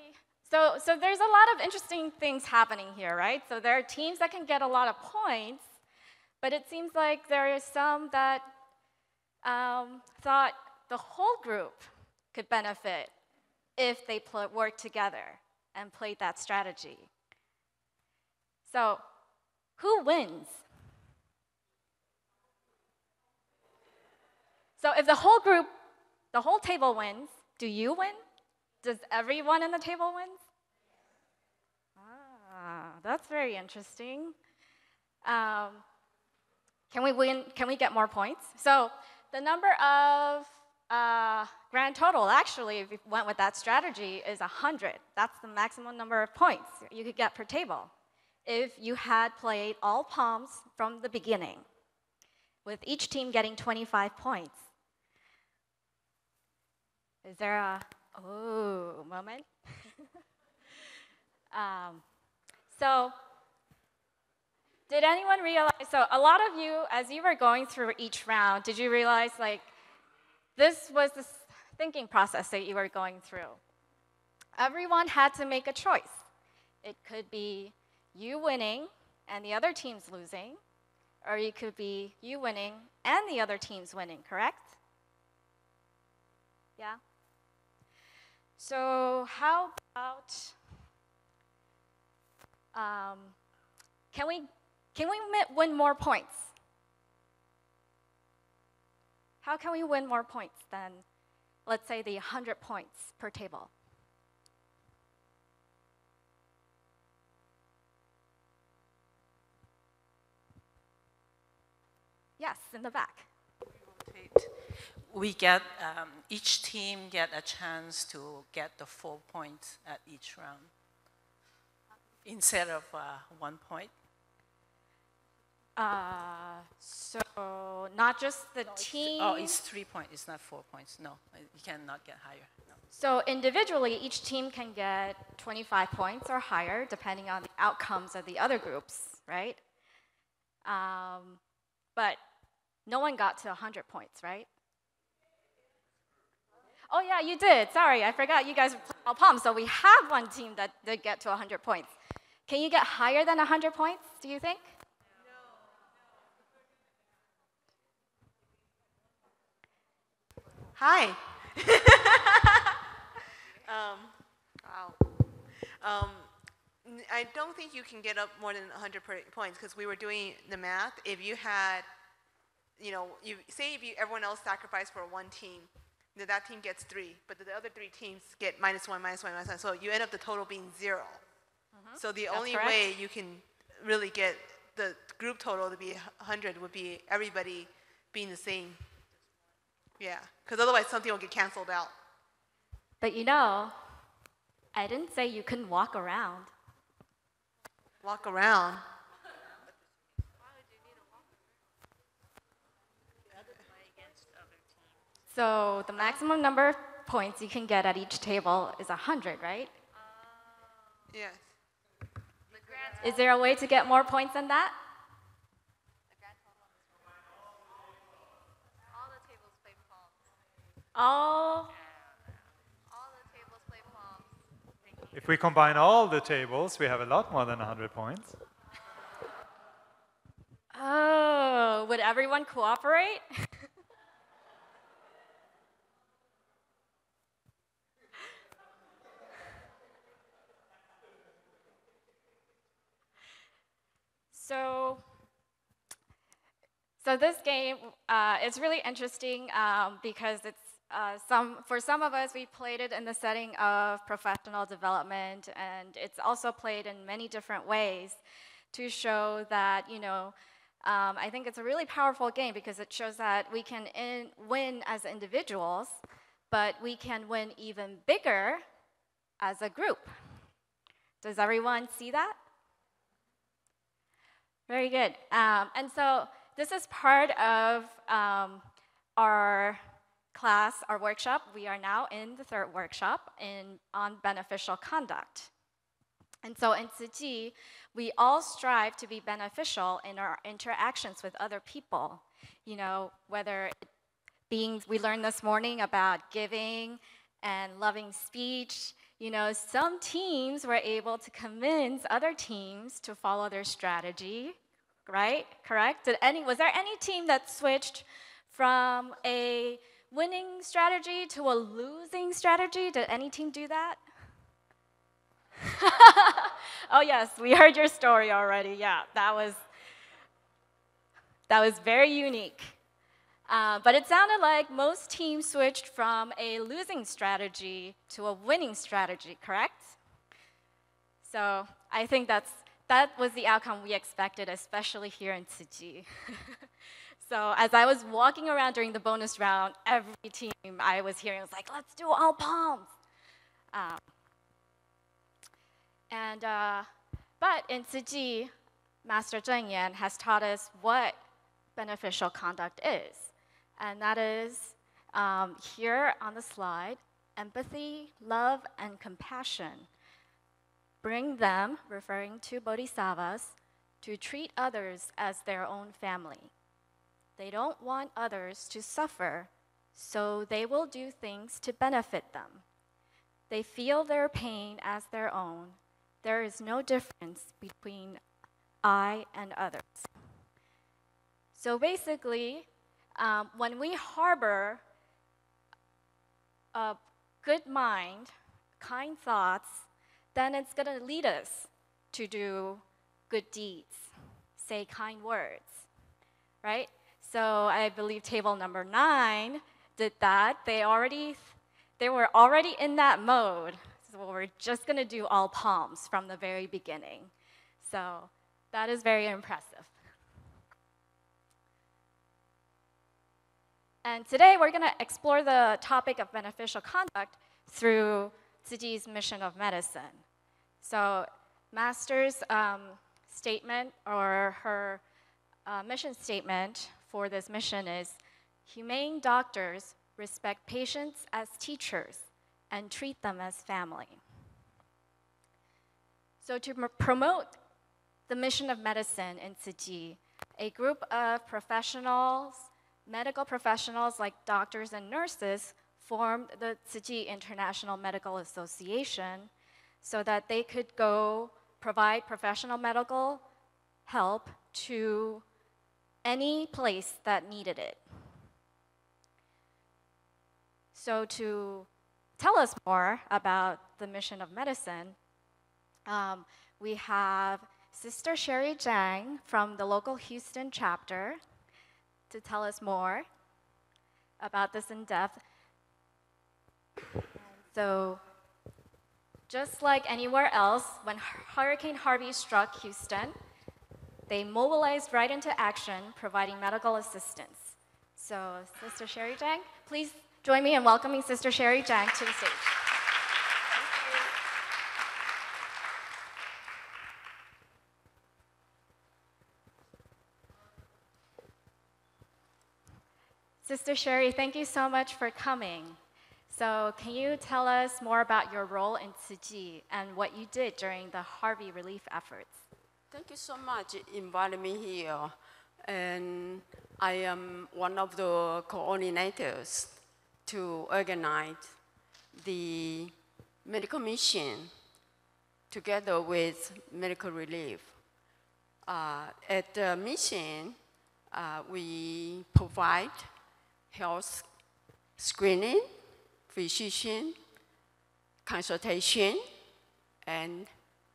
So there's a lot of interesting things happening here, right? So there are teams that can get a lot of points, but it seems like there are some that thought the whole group could benefit if they worked together and played that strategy. So who wins? So if the whole table wins, do you win? Does everyone in the table win? That's very interesting. Can we win? Can we get more points? So the number of grand total, actually, if you went with that strategy, is 100. That's the maximum number of points you could get per table if you had played all palms from the beginning, with each team getting 25 points. Is there a moment? So did anyone realize, so a lot of you, as you were going through each round, did you realize this was the thinking process that you were going through? Everyone had to make a choice. It could be you winning and the other team's losing, or it could be you winning and the other team's winning, correct? Yeah? So how about, can we win more points? How can we win more points than, let's say, the 100 points per table? Yes, in the back. We get, each team get a chance to get the 4 points at each round instead of 1 point. So not just the team. It's 3 points. It's not 4 points. No, you cannot get higher. No. So individually, each team can get 25 points or higher, depending on the outcomes of the other groups, right? But no one got to 100 points, right? Oh yeah, you did. Sorry, I forgot you guys were playing all palms. So we have one team that did get to 100 points. Can you get higher than 100 points, do you think? Hi. I don't think you can get up more than 100 points because we were doing the math. If you had, everyone else sacrificed for one team, then that team gets 3, but the other 3 teams get -1, -1. So you end up the total being 0. So the only way you can really get the group total to be 100 would be everybody being the same. Yeah, because otherwise something will get canceled out. But I didn't say you couldn't walk around. Walk around? So the maximum number of points you can get at each table is 100, right? Yes. Is there a way to get more points than that? All the tables play palms. If we combine all the tables, we have a lot more than 100 points. Oh, would everyone cooperate? So this game is really interesting because it's for some of us, we played it in the setting of professional development, and it's also played in many different ways to show that, I think it's a really powerful game because it shows that we can win as individuals, but we can win even bigger as a group. Does everyone see that? Very good. And so this is part of our class, our workshop. We are now in the 3rd workshop on beneficial conduct. And so in Tzu Chi, we all strive to be beneficial in our interactions with other people. Whether we learned this morning about giving and loving speech. Some teams were able to convince other teams to follow their strategy, right? Correct? Was there any team that switched from a winning strategy to a losing strategy? Did any team do that? Oh yes, we heard your story already. Yeah, that was very unique. But it sounded like most teams switched from a losing strategy to a winning strategy, correct? So I think that was the outcome we expected, especially here in Tzu Chi. So as I was walking around during the bonus round, every team I was hearing was like, let's do all palms. But in Tzu Chi, Master Zheng Yan has taught us what beneficial conduct is. And that is here on the slide, empathy, love, and compassion. Bring them, referring to bodhisattvas, to treat others as their own family. They don't want others to suffer, so they will do things to benefit them. They feel their pain as their own. There is no difference between I and others. So basically, when we harbor a good mind, kind thoughts, then it's going to lead us to do good deeds, say kind words, right? So I believe table number 9 did that. They were already in that mode. So we're just going to do all palms from the very beginning. So that is very impressive. And today we're going to explore the topic of beneficial conduct through Tzu Chi's mission of medicine. So Master's statement or her mission statement for this mission is, humane doctors respect patients as teachers and treat them as family. So to promote the mission of medicine in Tzu Chi, a group of professionals, medical professionals like doctors and nurses, formed the Tzu Chi International Medical Association so that they could go provide professional medical help to any place that needed it. So to tell us more about the mission of medicine, we have Sister Sherry Zhang from the local Houston chapter to tell us more about this in depth. So just like anywhere else, when Hurricane Harvey struck Houston, they mobilized right into action, providing medical assistance. So Sister Sherry Zhang, please join me in welcoming Sister Sherry Zhang to the stage. Sister Sherry, thank you so much for coming. So can you tell us more about your role in Tzu Chi and what you did during the Harvey relief efforts? Thank you so much for inviting me here. And I am one of the coordinators to organize the medical mission together with medical relief. At the mission, we provide health screening, physician consultation, and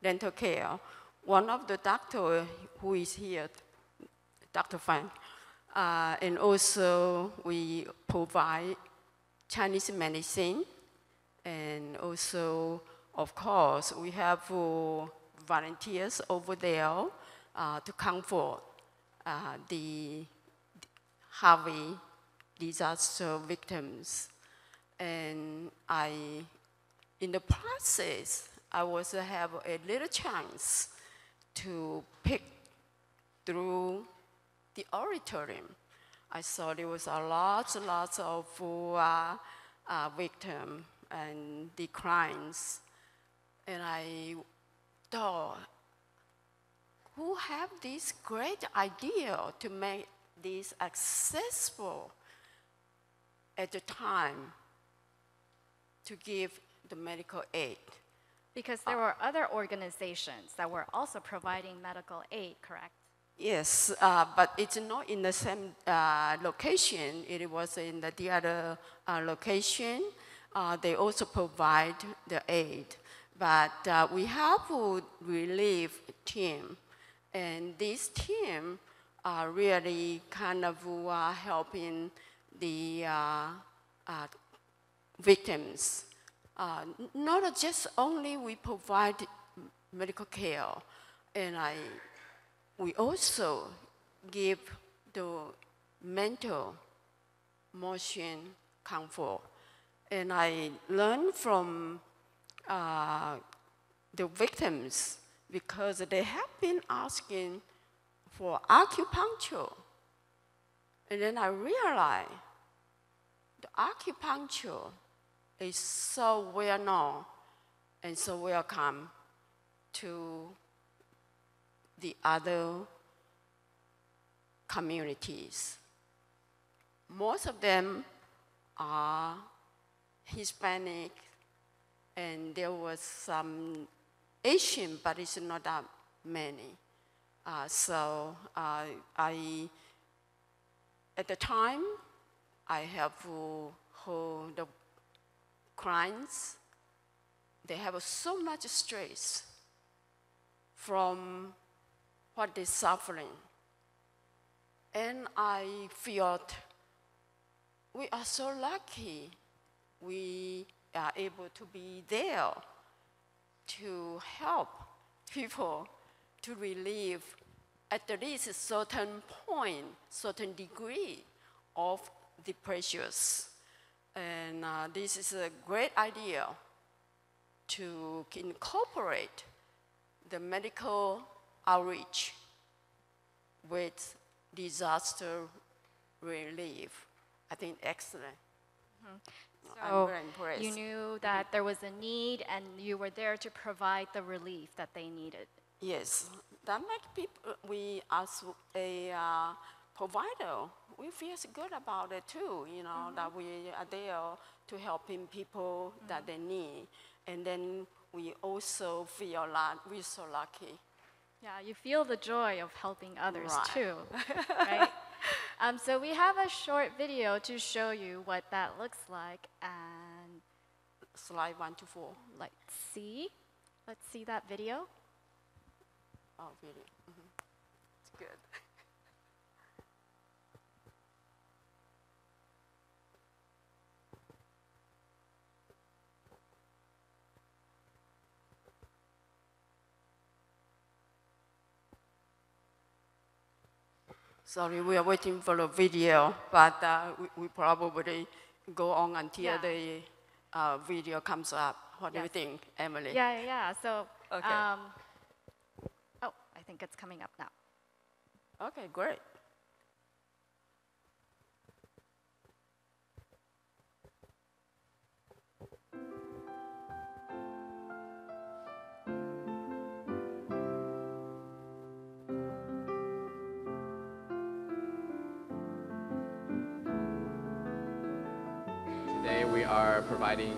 dental care. One of the doctors who is here, Dr. Fan, and also we provide Chinese medicine, and also, of course, we have volunteers over there to comfort the Harvey disaster victims. And in the process, I also have a little chance to pick through the auditorium. I saw there was lots of victims and the crimes. And I thought, who have this great idea to make this accessible at the time to give the medical aid? Because there were other organizations that were also providing medical aid, correct? Yes, but it's not in the same location. It was in the other location. They also provide the aid. But we have a relief team. And this team are really kind of helping the victims. Not just only we provide medical care, and we also give the mental, emotion comfort. And I learned from the victims because they have been asking for acupuncture. And then I realized the acupuncture is so well known and so welcome to the other communities. Most of them are Hispanic, and there was some Asian, but it's not that many. So at the time, I have heard the clients, they have so much stress from what they're suffering. And I felt we are so lucky we are able to be there to help people to relieve at least a certain point, certain degree of depressors. And this is a great idea to incorporate the medical outreach with disaster relief. I think excellent. So I'm very impressed. you knew that there was a need and you were there to provide the relief that they needed. Yes, that makes people, we as a provider, we feel good about it too, you know, that we are there to helping people that they need. And then we also feel like we're so lucky. Yeah, you feel the joy of helping others Right. too, right? So we have a short video to show you what that looks like, and Slide 1 to 4. let's see that video. Oh, video. It's good. Sorry, we are waiting for the video, but we probably go on until the video comes up. What do you think, Emily? Yeah. So, Okay. oh, I think it's coming up now. Okay, great. Today we are providing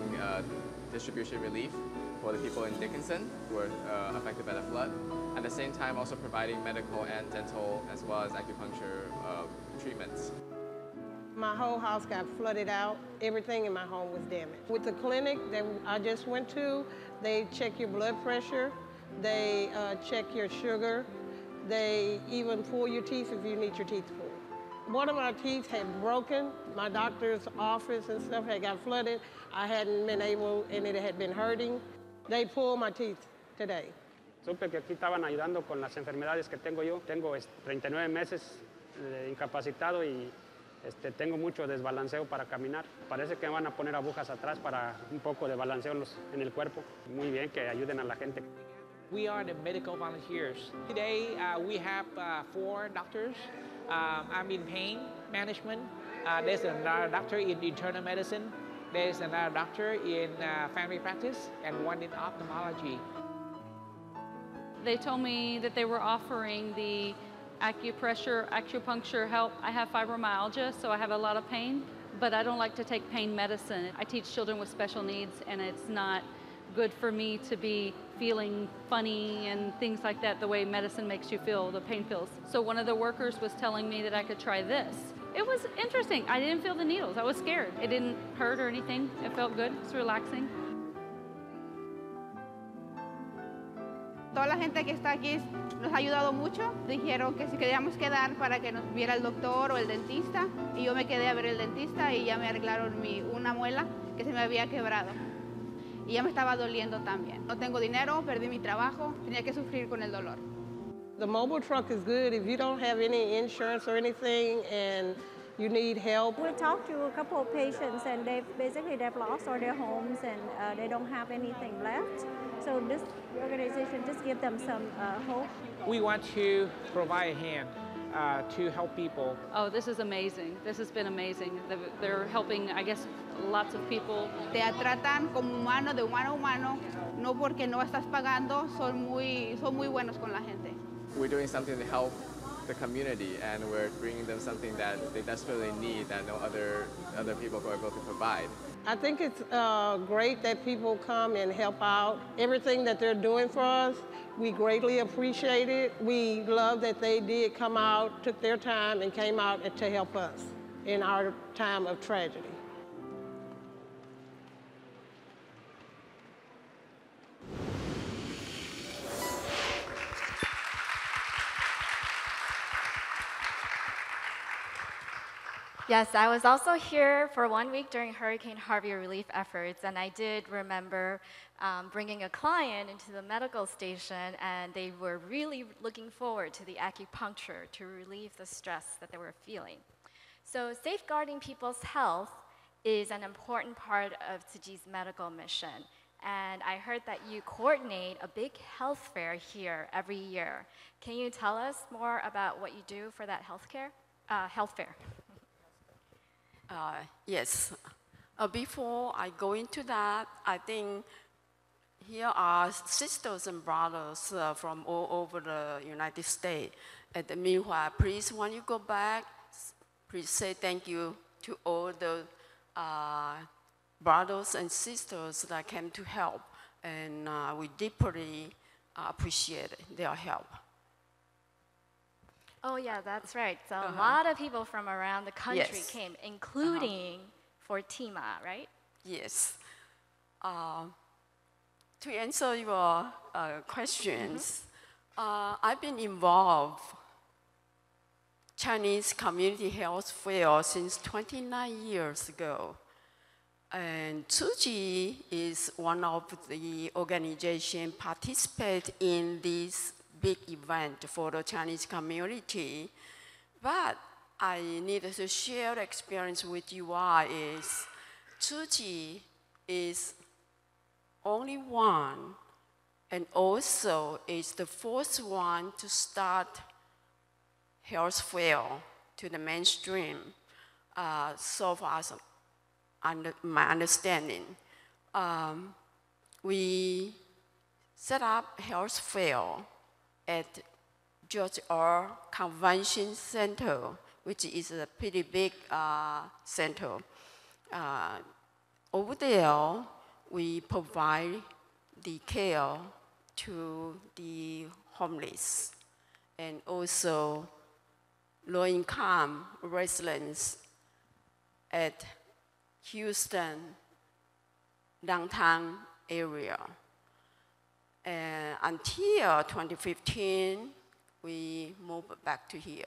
distribution relief for the people in Dickinson who were affected by the flood. At the same time also providing medical and dental as well as acupuncture treatments. My whole house got flooded out. Everything in my home was damaged. With the clinic that I just went to, they check your blood pressure, they check your sugar, they even pull your teeth if you need your teeth pulled. One of my teeth had broken. My doctor's office and stuff had got flooded. I hadn't been able, and it had been hurting. They pulled my teeth today. Supe que aquí estaban ayudando con las enfermedades que tengo yo. Tengo 39 meses incapacitado y tengo mucho desbalanceo para caminar. Parece que me van a poner agujas atrás para un poco de balanceo en el cuerpo. Muy bien, que ayuden a la gente. We are the medical volunteers. Today we have 4 doctors. I'm in pain management. There's another doctor in internal medicine. There's another doctor in family practice and one in ophthalmology. They told me that they were offering the acupuncture help. I have fibromyalgia, so I have a lot of pain, but I don't like to take pain medicine. I teach children with special needs, and it's not good for me to be feeling funny and things like that, the way medicine makes you feel, the pain pills. So one of the workers was telling me that I could try this. It was interesting. I didn't feel the needles. I was scared. It didn't hurt or anything. It felt good. It's relaxing. Toda la gente que está aquí nos ha ayudado mucho. Dijeron que si queríamos quedar para que nos viera el doctor o el dentista. Y yo me quedé a ver el dentista y ya me arreglaron una muela que se me había quebrado. Y ya me estaba doliendo también. No tengo dinero, perdí mi trabajo, tenía que sufrir con el dolor. The mobile truck is good if you don't have any insurance or anything and you need help. We talked to a couple of patients and they've lost all their homes and they don't have anything left. So this organization just give them some hope. We want to provide a hand to help people. Oh, this is amazing. This has been amazing. They're helping, I guess, lots of people. Te tratan como humano, de humano a humano, no porque no estás pagando, son muy buenos con la gente. We're doing something to help the community, and we're bringing them something that they desperately need that no other people are able to provide. I think it's great that people come and help out. Everything that they're doing for us, we greatly appreciate it. We love that they did come out, took their time, and came out to help us in our time of tragedy. Yes, I was also here for 1 week during Hurricane Harvey relief efforts, and I did remember bringing a client into the medical station, and they were really looking forward to the acupuncture to relieve the stress that they were feeling. So safeguarding people's health is an important part of Tzu Chi's medical mission. And I heard that you coordinate a big health fair here every year. Can you tell us more about what you do for that health fair? Yes. Before I go into that, I think here are sisters and brothers from all over the United States. At the meanwhile, please, when you go back, please say thank you to all the brothers and sisters that came to help. And we deeply appreciate their help. Oh, yeah, that's right. So a lot of people from around the country came, including for Tima, right? Yes. To answer your questions, I've been involved Chinese community health fair since 29 years ago. And Tzu Chi is one of the organizations participate in this big event for the Chinese community. But I needed to share the experience with you all is Tzu Chi is only one and also is the first one to start health fair to the mainstream, so far as my understanding. We set up health fair at George R. Convention Center, which is a pretty big center. Over there, we provide the care to the homeless and also low-income residents at Houston downtown area. And until 2015, we moved back to here.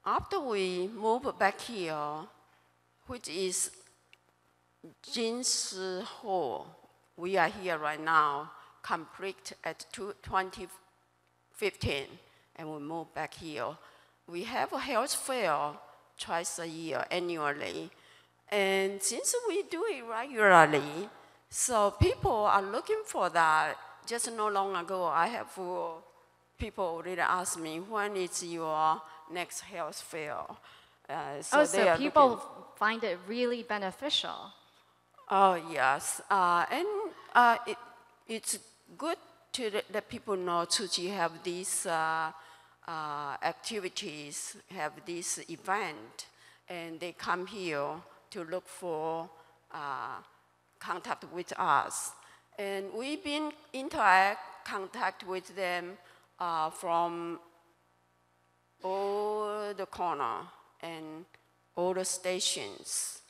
After we moved back here, which is Jinshi Hall, we are here right now, complete at 2015, and we moved back here. We have a health fair twice a year, annually. And since we do it regularly, so people are looking for that. Just not long ago, I have people already asked me, when is your next health fair? So people find it really beneficial. Oh, yes. It's good to let people know Tzu Chi have these activities, have this event, and they come here to look for contact with us. And we've been in contact with them from all the corner and all the stations.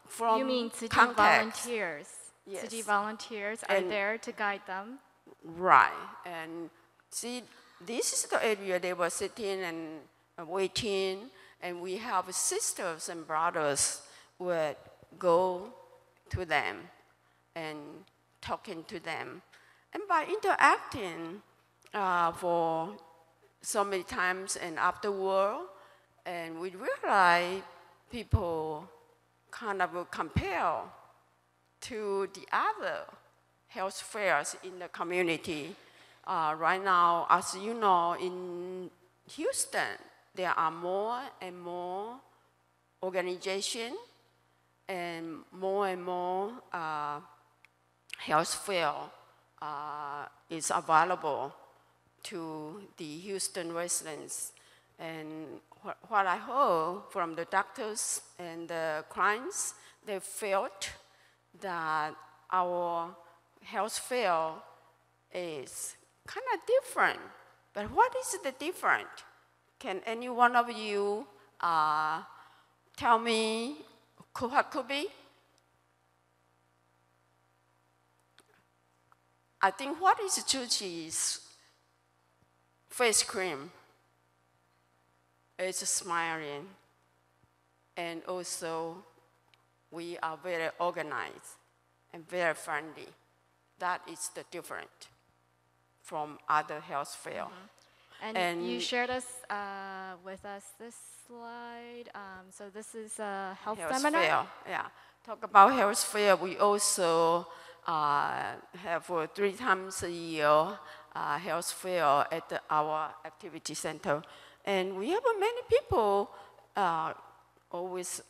From you mean Tzu Chi volunteers? Yes. Tzu Chi volunteers are there to guide them? Right. And see, this is the area they were sitting and waiting, and we have sisters and brothers would go to them and talking to them. And by interacting for so many times and afterward, and we realize people kind of compare to the other health fairs in the community. Right now, as you know, in Houston, there are more and more organizations and more health fair is available to the Houston residents. And what I heard from the doctors and the clients, they felt that our health fair is kind of different. But what is the different? Can any one of you tell me what could be? I think what is Tzu Chi's face cream? It's smiling. And also, we are very organized and very friendly. That is the difference from other health fair. And you shared with us this slide. So this is a health seminar. Fair, yeah. Talk about health fair. We also have 3 times a year health fair at our activity center, and we have many people always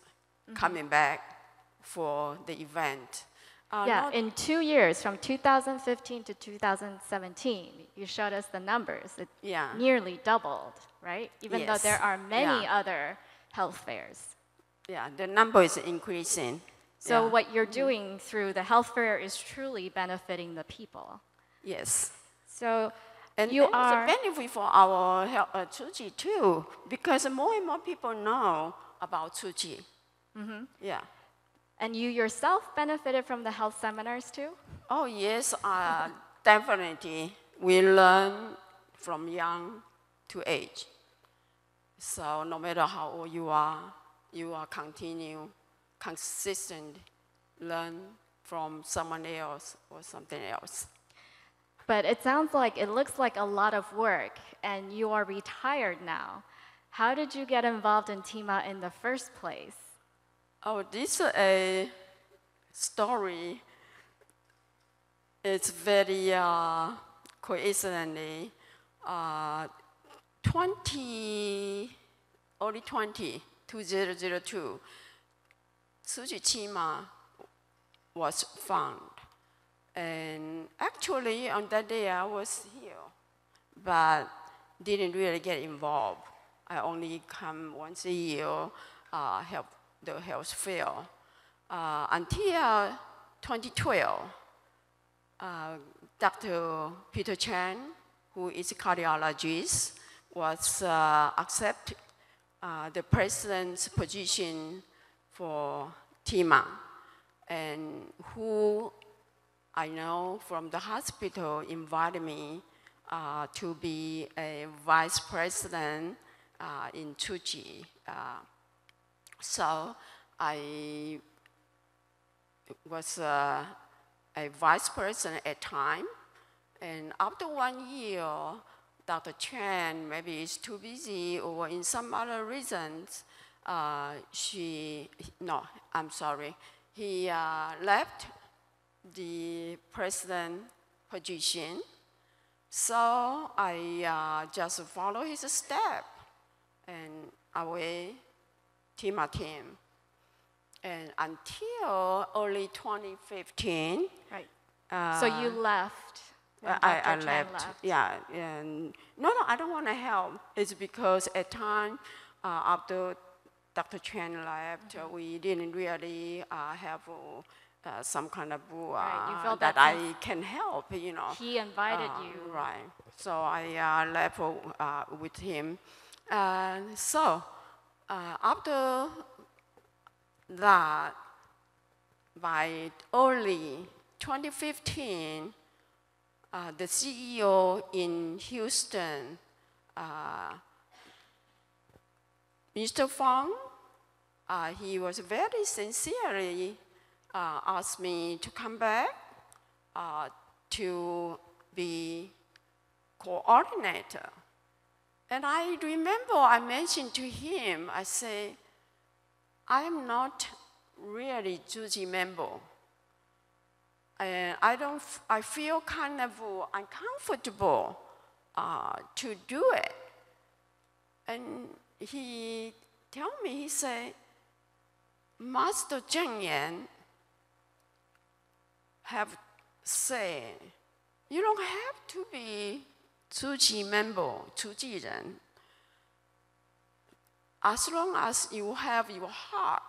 coming back for the event. Yeah, in 2 years, from 2015 to 2017, you showed us the numbers. It nearly doubled, right? Even though there are many other health fairs. Yeah, the number is increasing. So what you're doing through the health fair is truly benefiting the people. Yes. So and you it's are a benefit for our Tzu Chi too, because more and more people know about Tzu Chi. Yeah. And you yourself benefited from the health seminars too? Oh yes, definitely. We learn from young to age. So no matter how old you are consistent, learn from someone else or something else. But it sounds like, it looks like a lot of work, and you are retired now. How did you get involved in TIMA in the first place? Oh, this is a story. It's very coincidentally, early 2002, Tzu Chi TIMA was found. And actually, on that day, I was here, but didn't really get involved. I only come once a year, help the health fair. Until 2012, Dr. Peter Chan, who is a cardiologist, was accepted the president's position for TIMA, and who I know from the hospital invited me to be a vice president in Tzu Chi. So I was a vice president at the time, and after 1 year, Dr. Chen maybe is too busy or in some other reasons, he left the president position. So I just follow his step, and away TIMA team. And until early 2015. Right. So you left. I left. Yeah. And no, I don't want to help. It's because at time after Dr. Chen left, we didn't really have some kind of you felt that I can help, you know. He invited you. Right. So I left with him. So after that, by early 2015, the CEO in Houston, Mr. Fang, he was very sincerely asked me to come back to be coordinator. And I remember I mentioned to him, I say, I am not really Tzu Chi member. And I feel kind of uncomfortable to do it. And he told me, he said, Master Zheng Yan have said, you don't have to be Tzu Chi member, Tzu Chi Ren. As long as you have your heart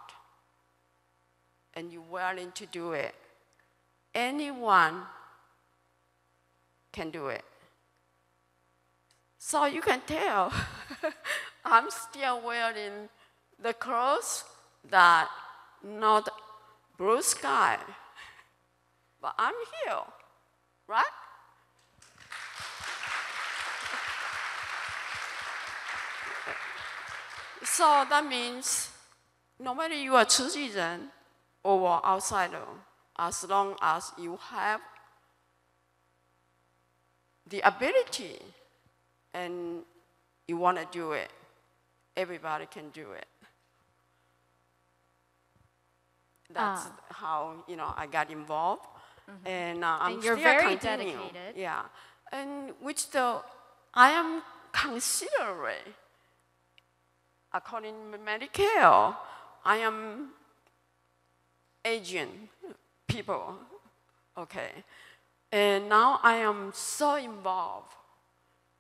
and you're willing to do it, anyone can do it. So you can tell, I'm still wearing the clothes that not blue sky, but I'm here, right? So that means no matter you are Tzu Chi Ren or outsider, as long as you have the ability and you want to do it, everybody can do it. That's how, you know, I got involved. Mm-hmm. And I'm and you're still very continue. dedicated. Yeah. And which though I am considerate, according to Medicare, I am Asian people, okay. And now I am so involved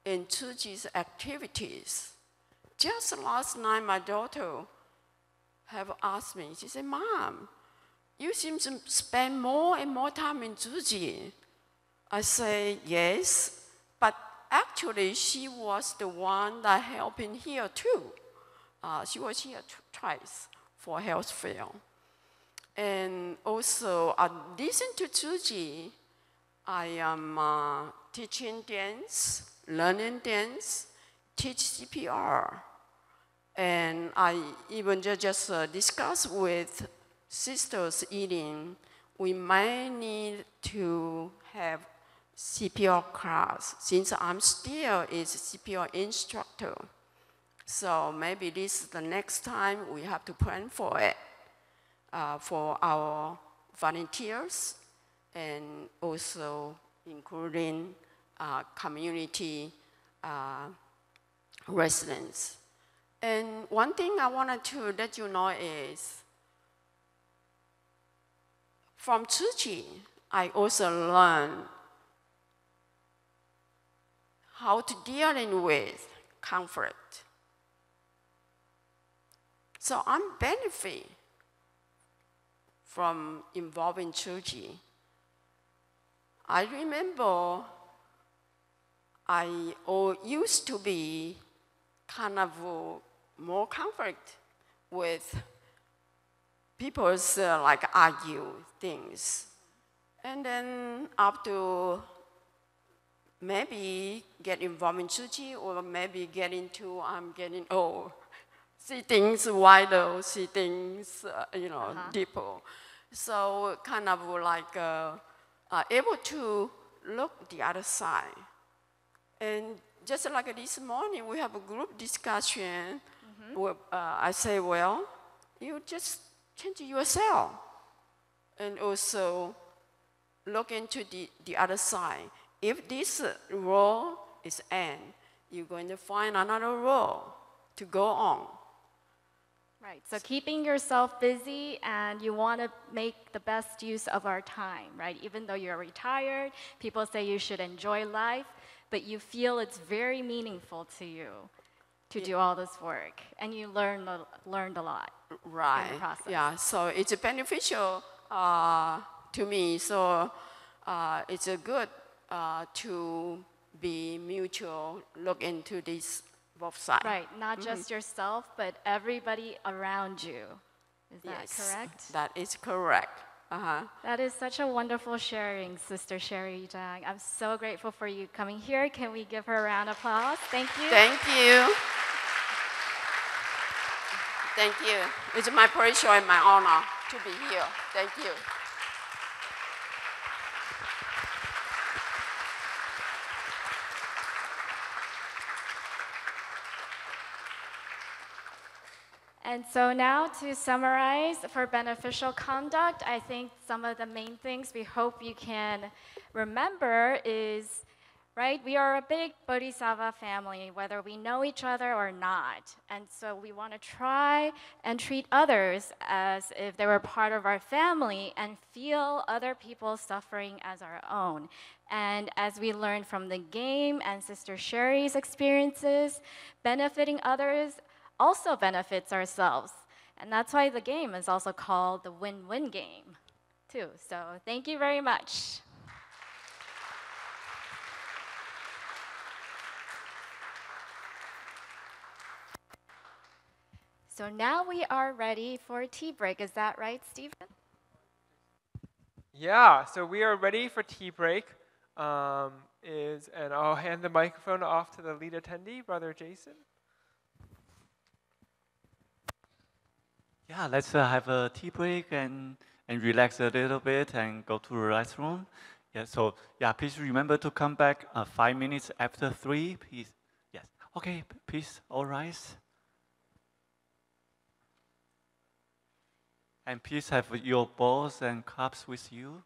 in Tzu Chi's activities. Just last night, my daughter have asked me, she said, Mom, you seem to spend more and more time in Tzu Chi. I say, yes, but actually she was the one that helping here too. She was here twice for health fair. And also, listen to Tzu Chi, I am teaching dance, learning dance, teach CPR. And I even just discussed with sisters eating, we might need to have CPR class since I'm still a CPR instructor. So maybe this is the next time we have to plan for it for our volunteers and also including community residents. And one thing I wanted to let you know is, from Tzu Chi, I also learned how to deal with conflict. So I'm benefit from involving Tzu Chi. I remember I used to be kind of more conflict with people's like argue things. And then after maybe get involved in Tzu Chi or maybe get into I'm getting old. See things wider, see things, deeper. So kind of like able to look the other side. And just like this morning, we have a group discussion. Mm-hmm. Where, I say, well, you just change yourself. And also look into the other side. If this role is end, you're going to find another role to go on. Right, so keeping yourself busy and you want to make the best use of our time, right? Even though you're retired, people say you should enjoy life, but you feel it's very meaningful to you to do all this work, and you learned a lot in the process. Yeah, so it's beneficial to me, so it's a good to be mutual, look into this both sides. Right, not just yourself, but everybody around you. Is that correct? That is correct. That is such a wonderful sharing, Sister Sherry Zhang. I'm so grateful for you coming here. Can we give her a round of applause? Thank you. Thank you. Thank you. It's my pleasure and my honor to be here. Thank you. And so now to summarize, for beneficial conduct, I think some of the main things we hope you can remember is, right, we are a big Bodhisattva family, whether we know each other or not. And so we want to try and treat others as if they were part of our family and feel other people's suffering as our own. And as we learned from the game and Sister Sherry's experiences, benefiting others also benefits ourselves. And that's why the game is also called the win-win game, too. So thank you very much. So now we are ready for a tea break. Is that right, Stephen? Yeah, so we are ready for tea break. And I'll hand the microphone off to the lead attendee, Brother Jason. Yeah, let's have a tea break and relax a little bit and go to the restroom. Yeah, so yeah, please remember to come back 5 minutes after 3, please. Yes. Okay, please, all rise. And please have your balls and cups with you.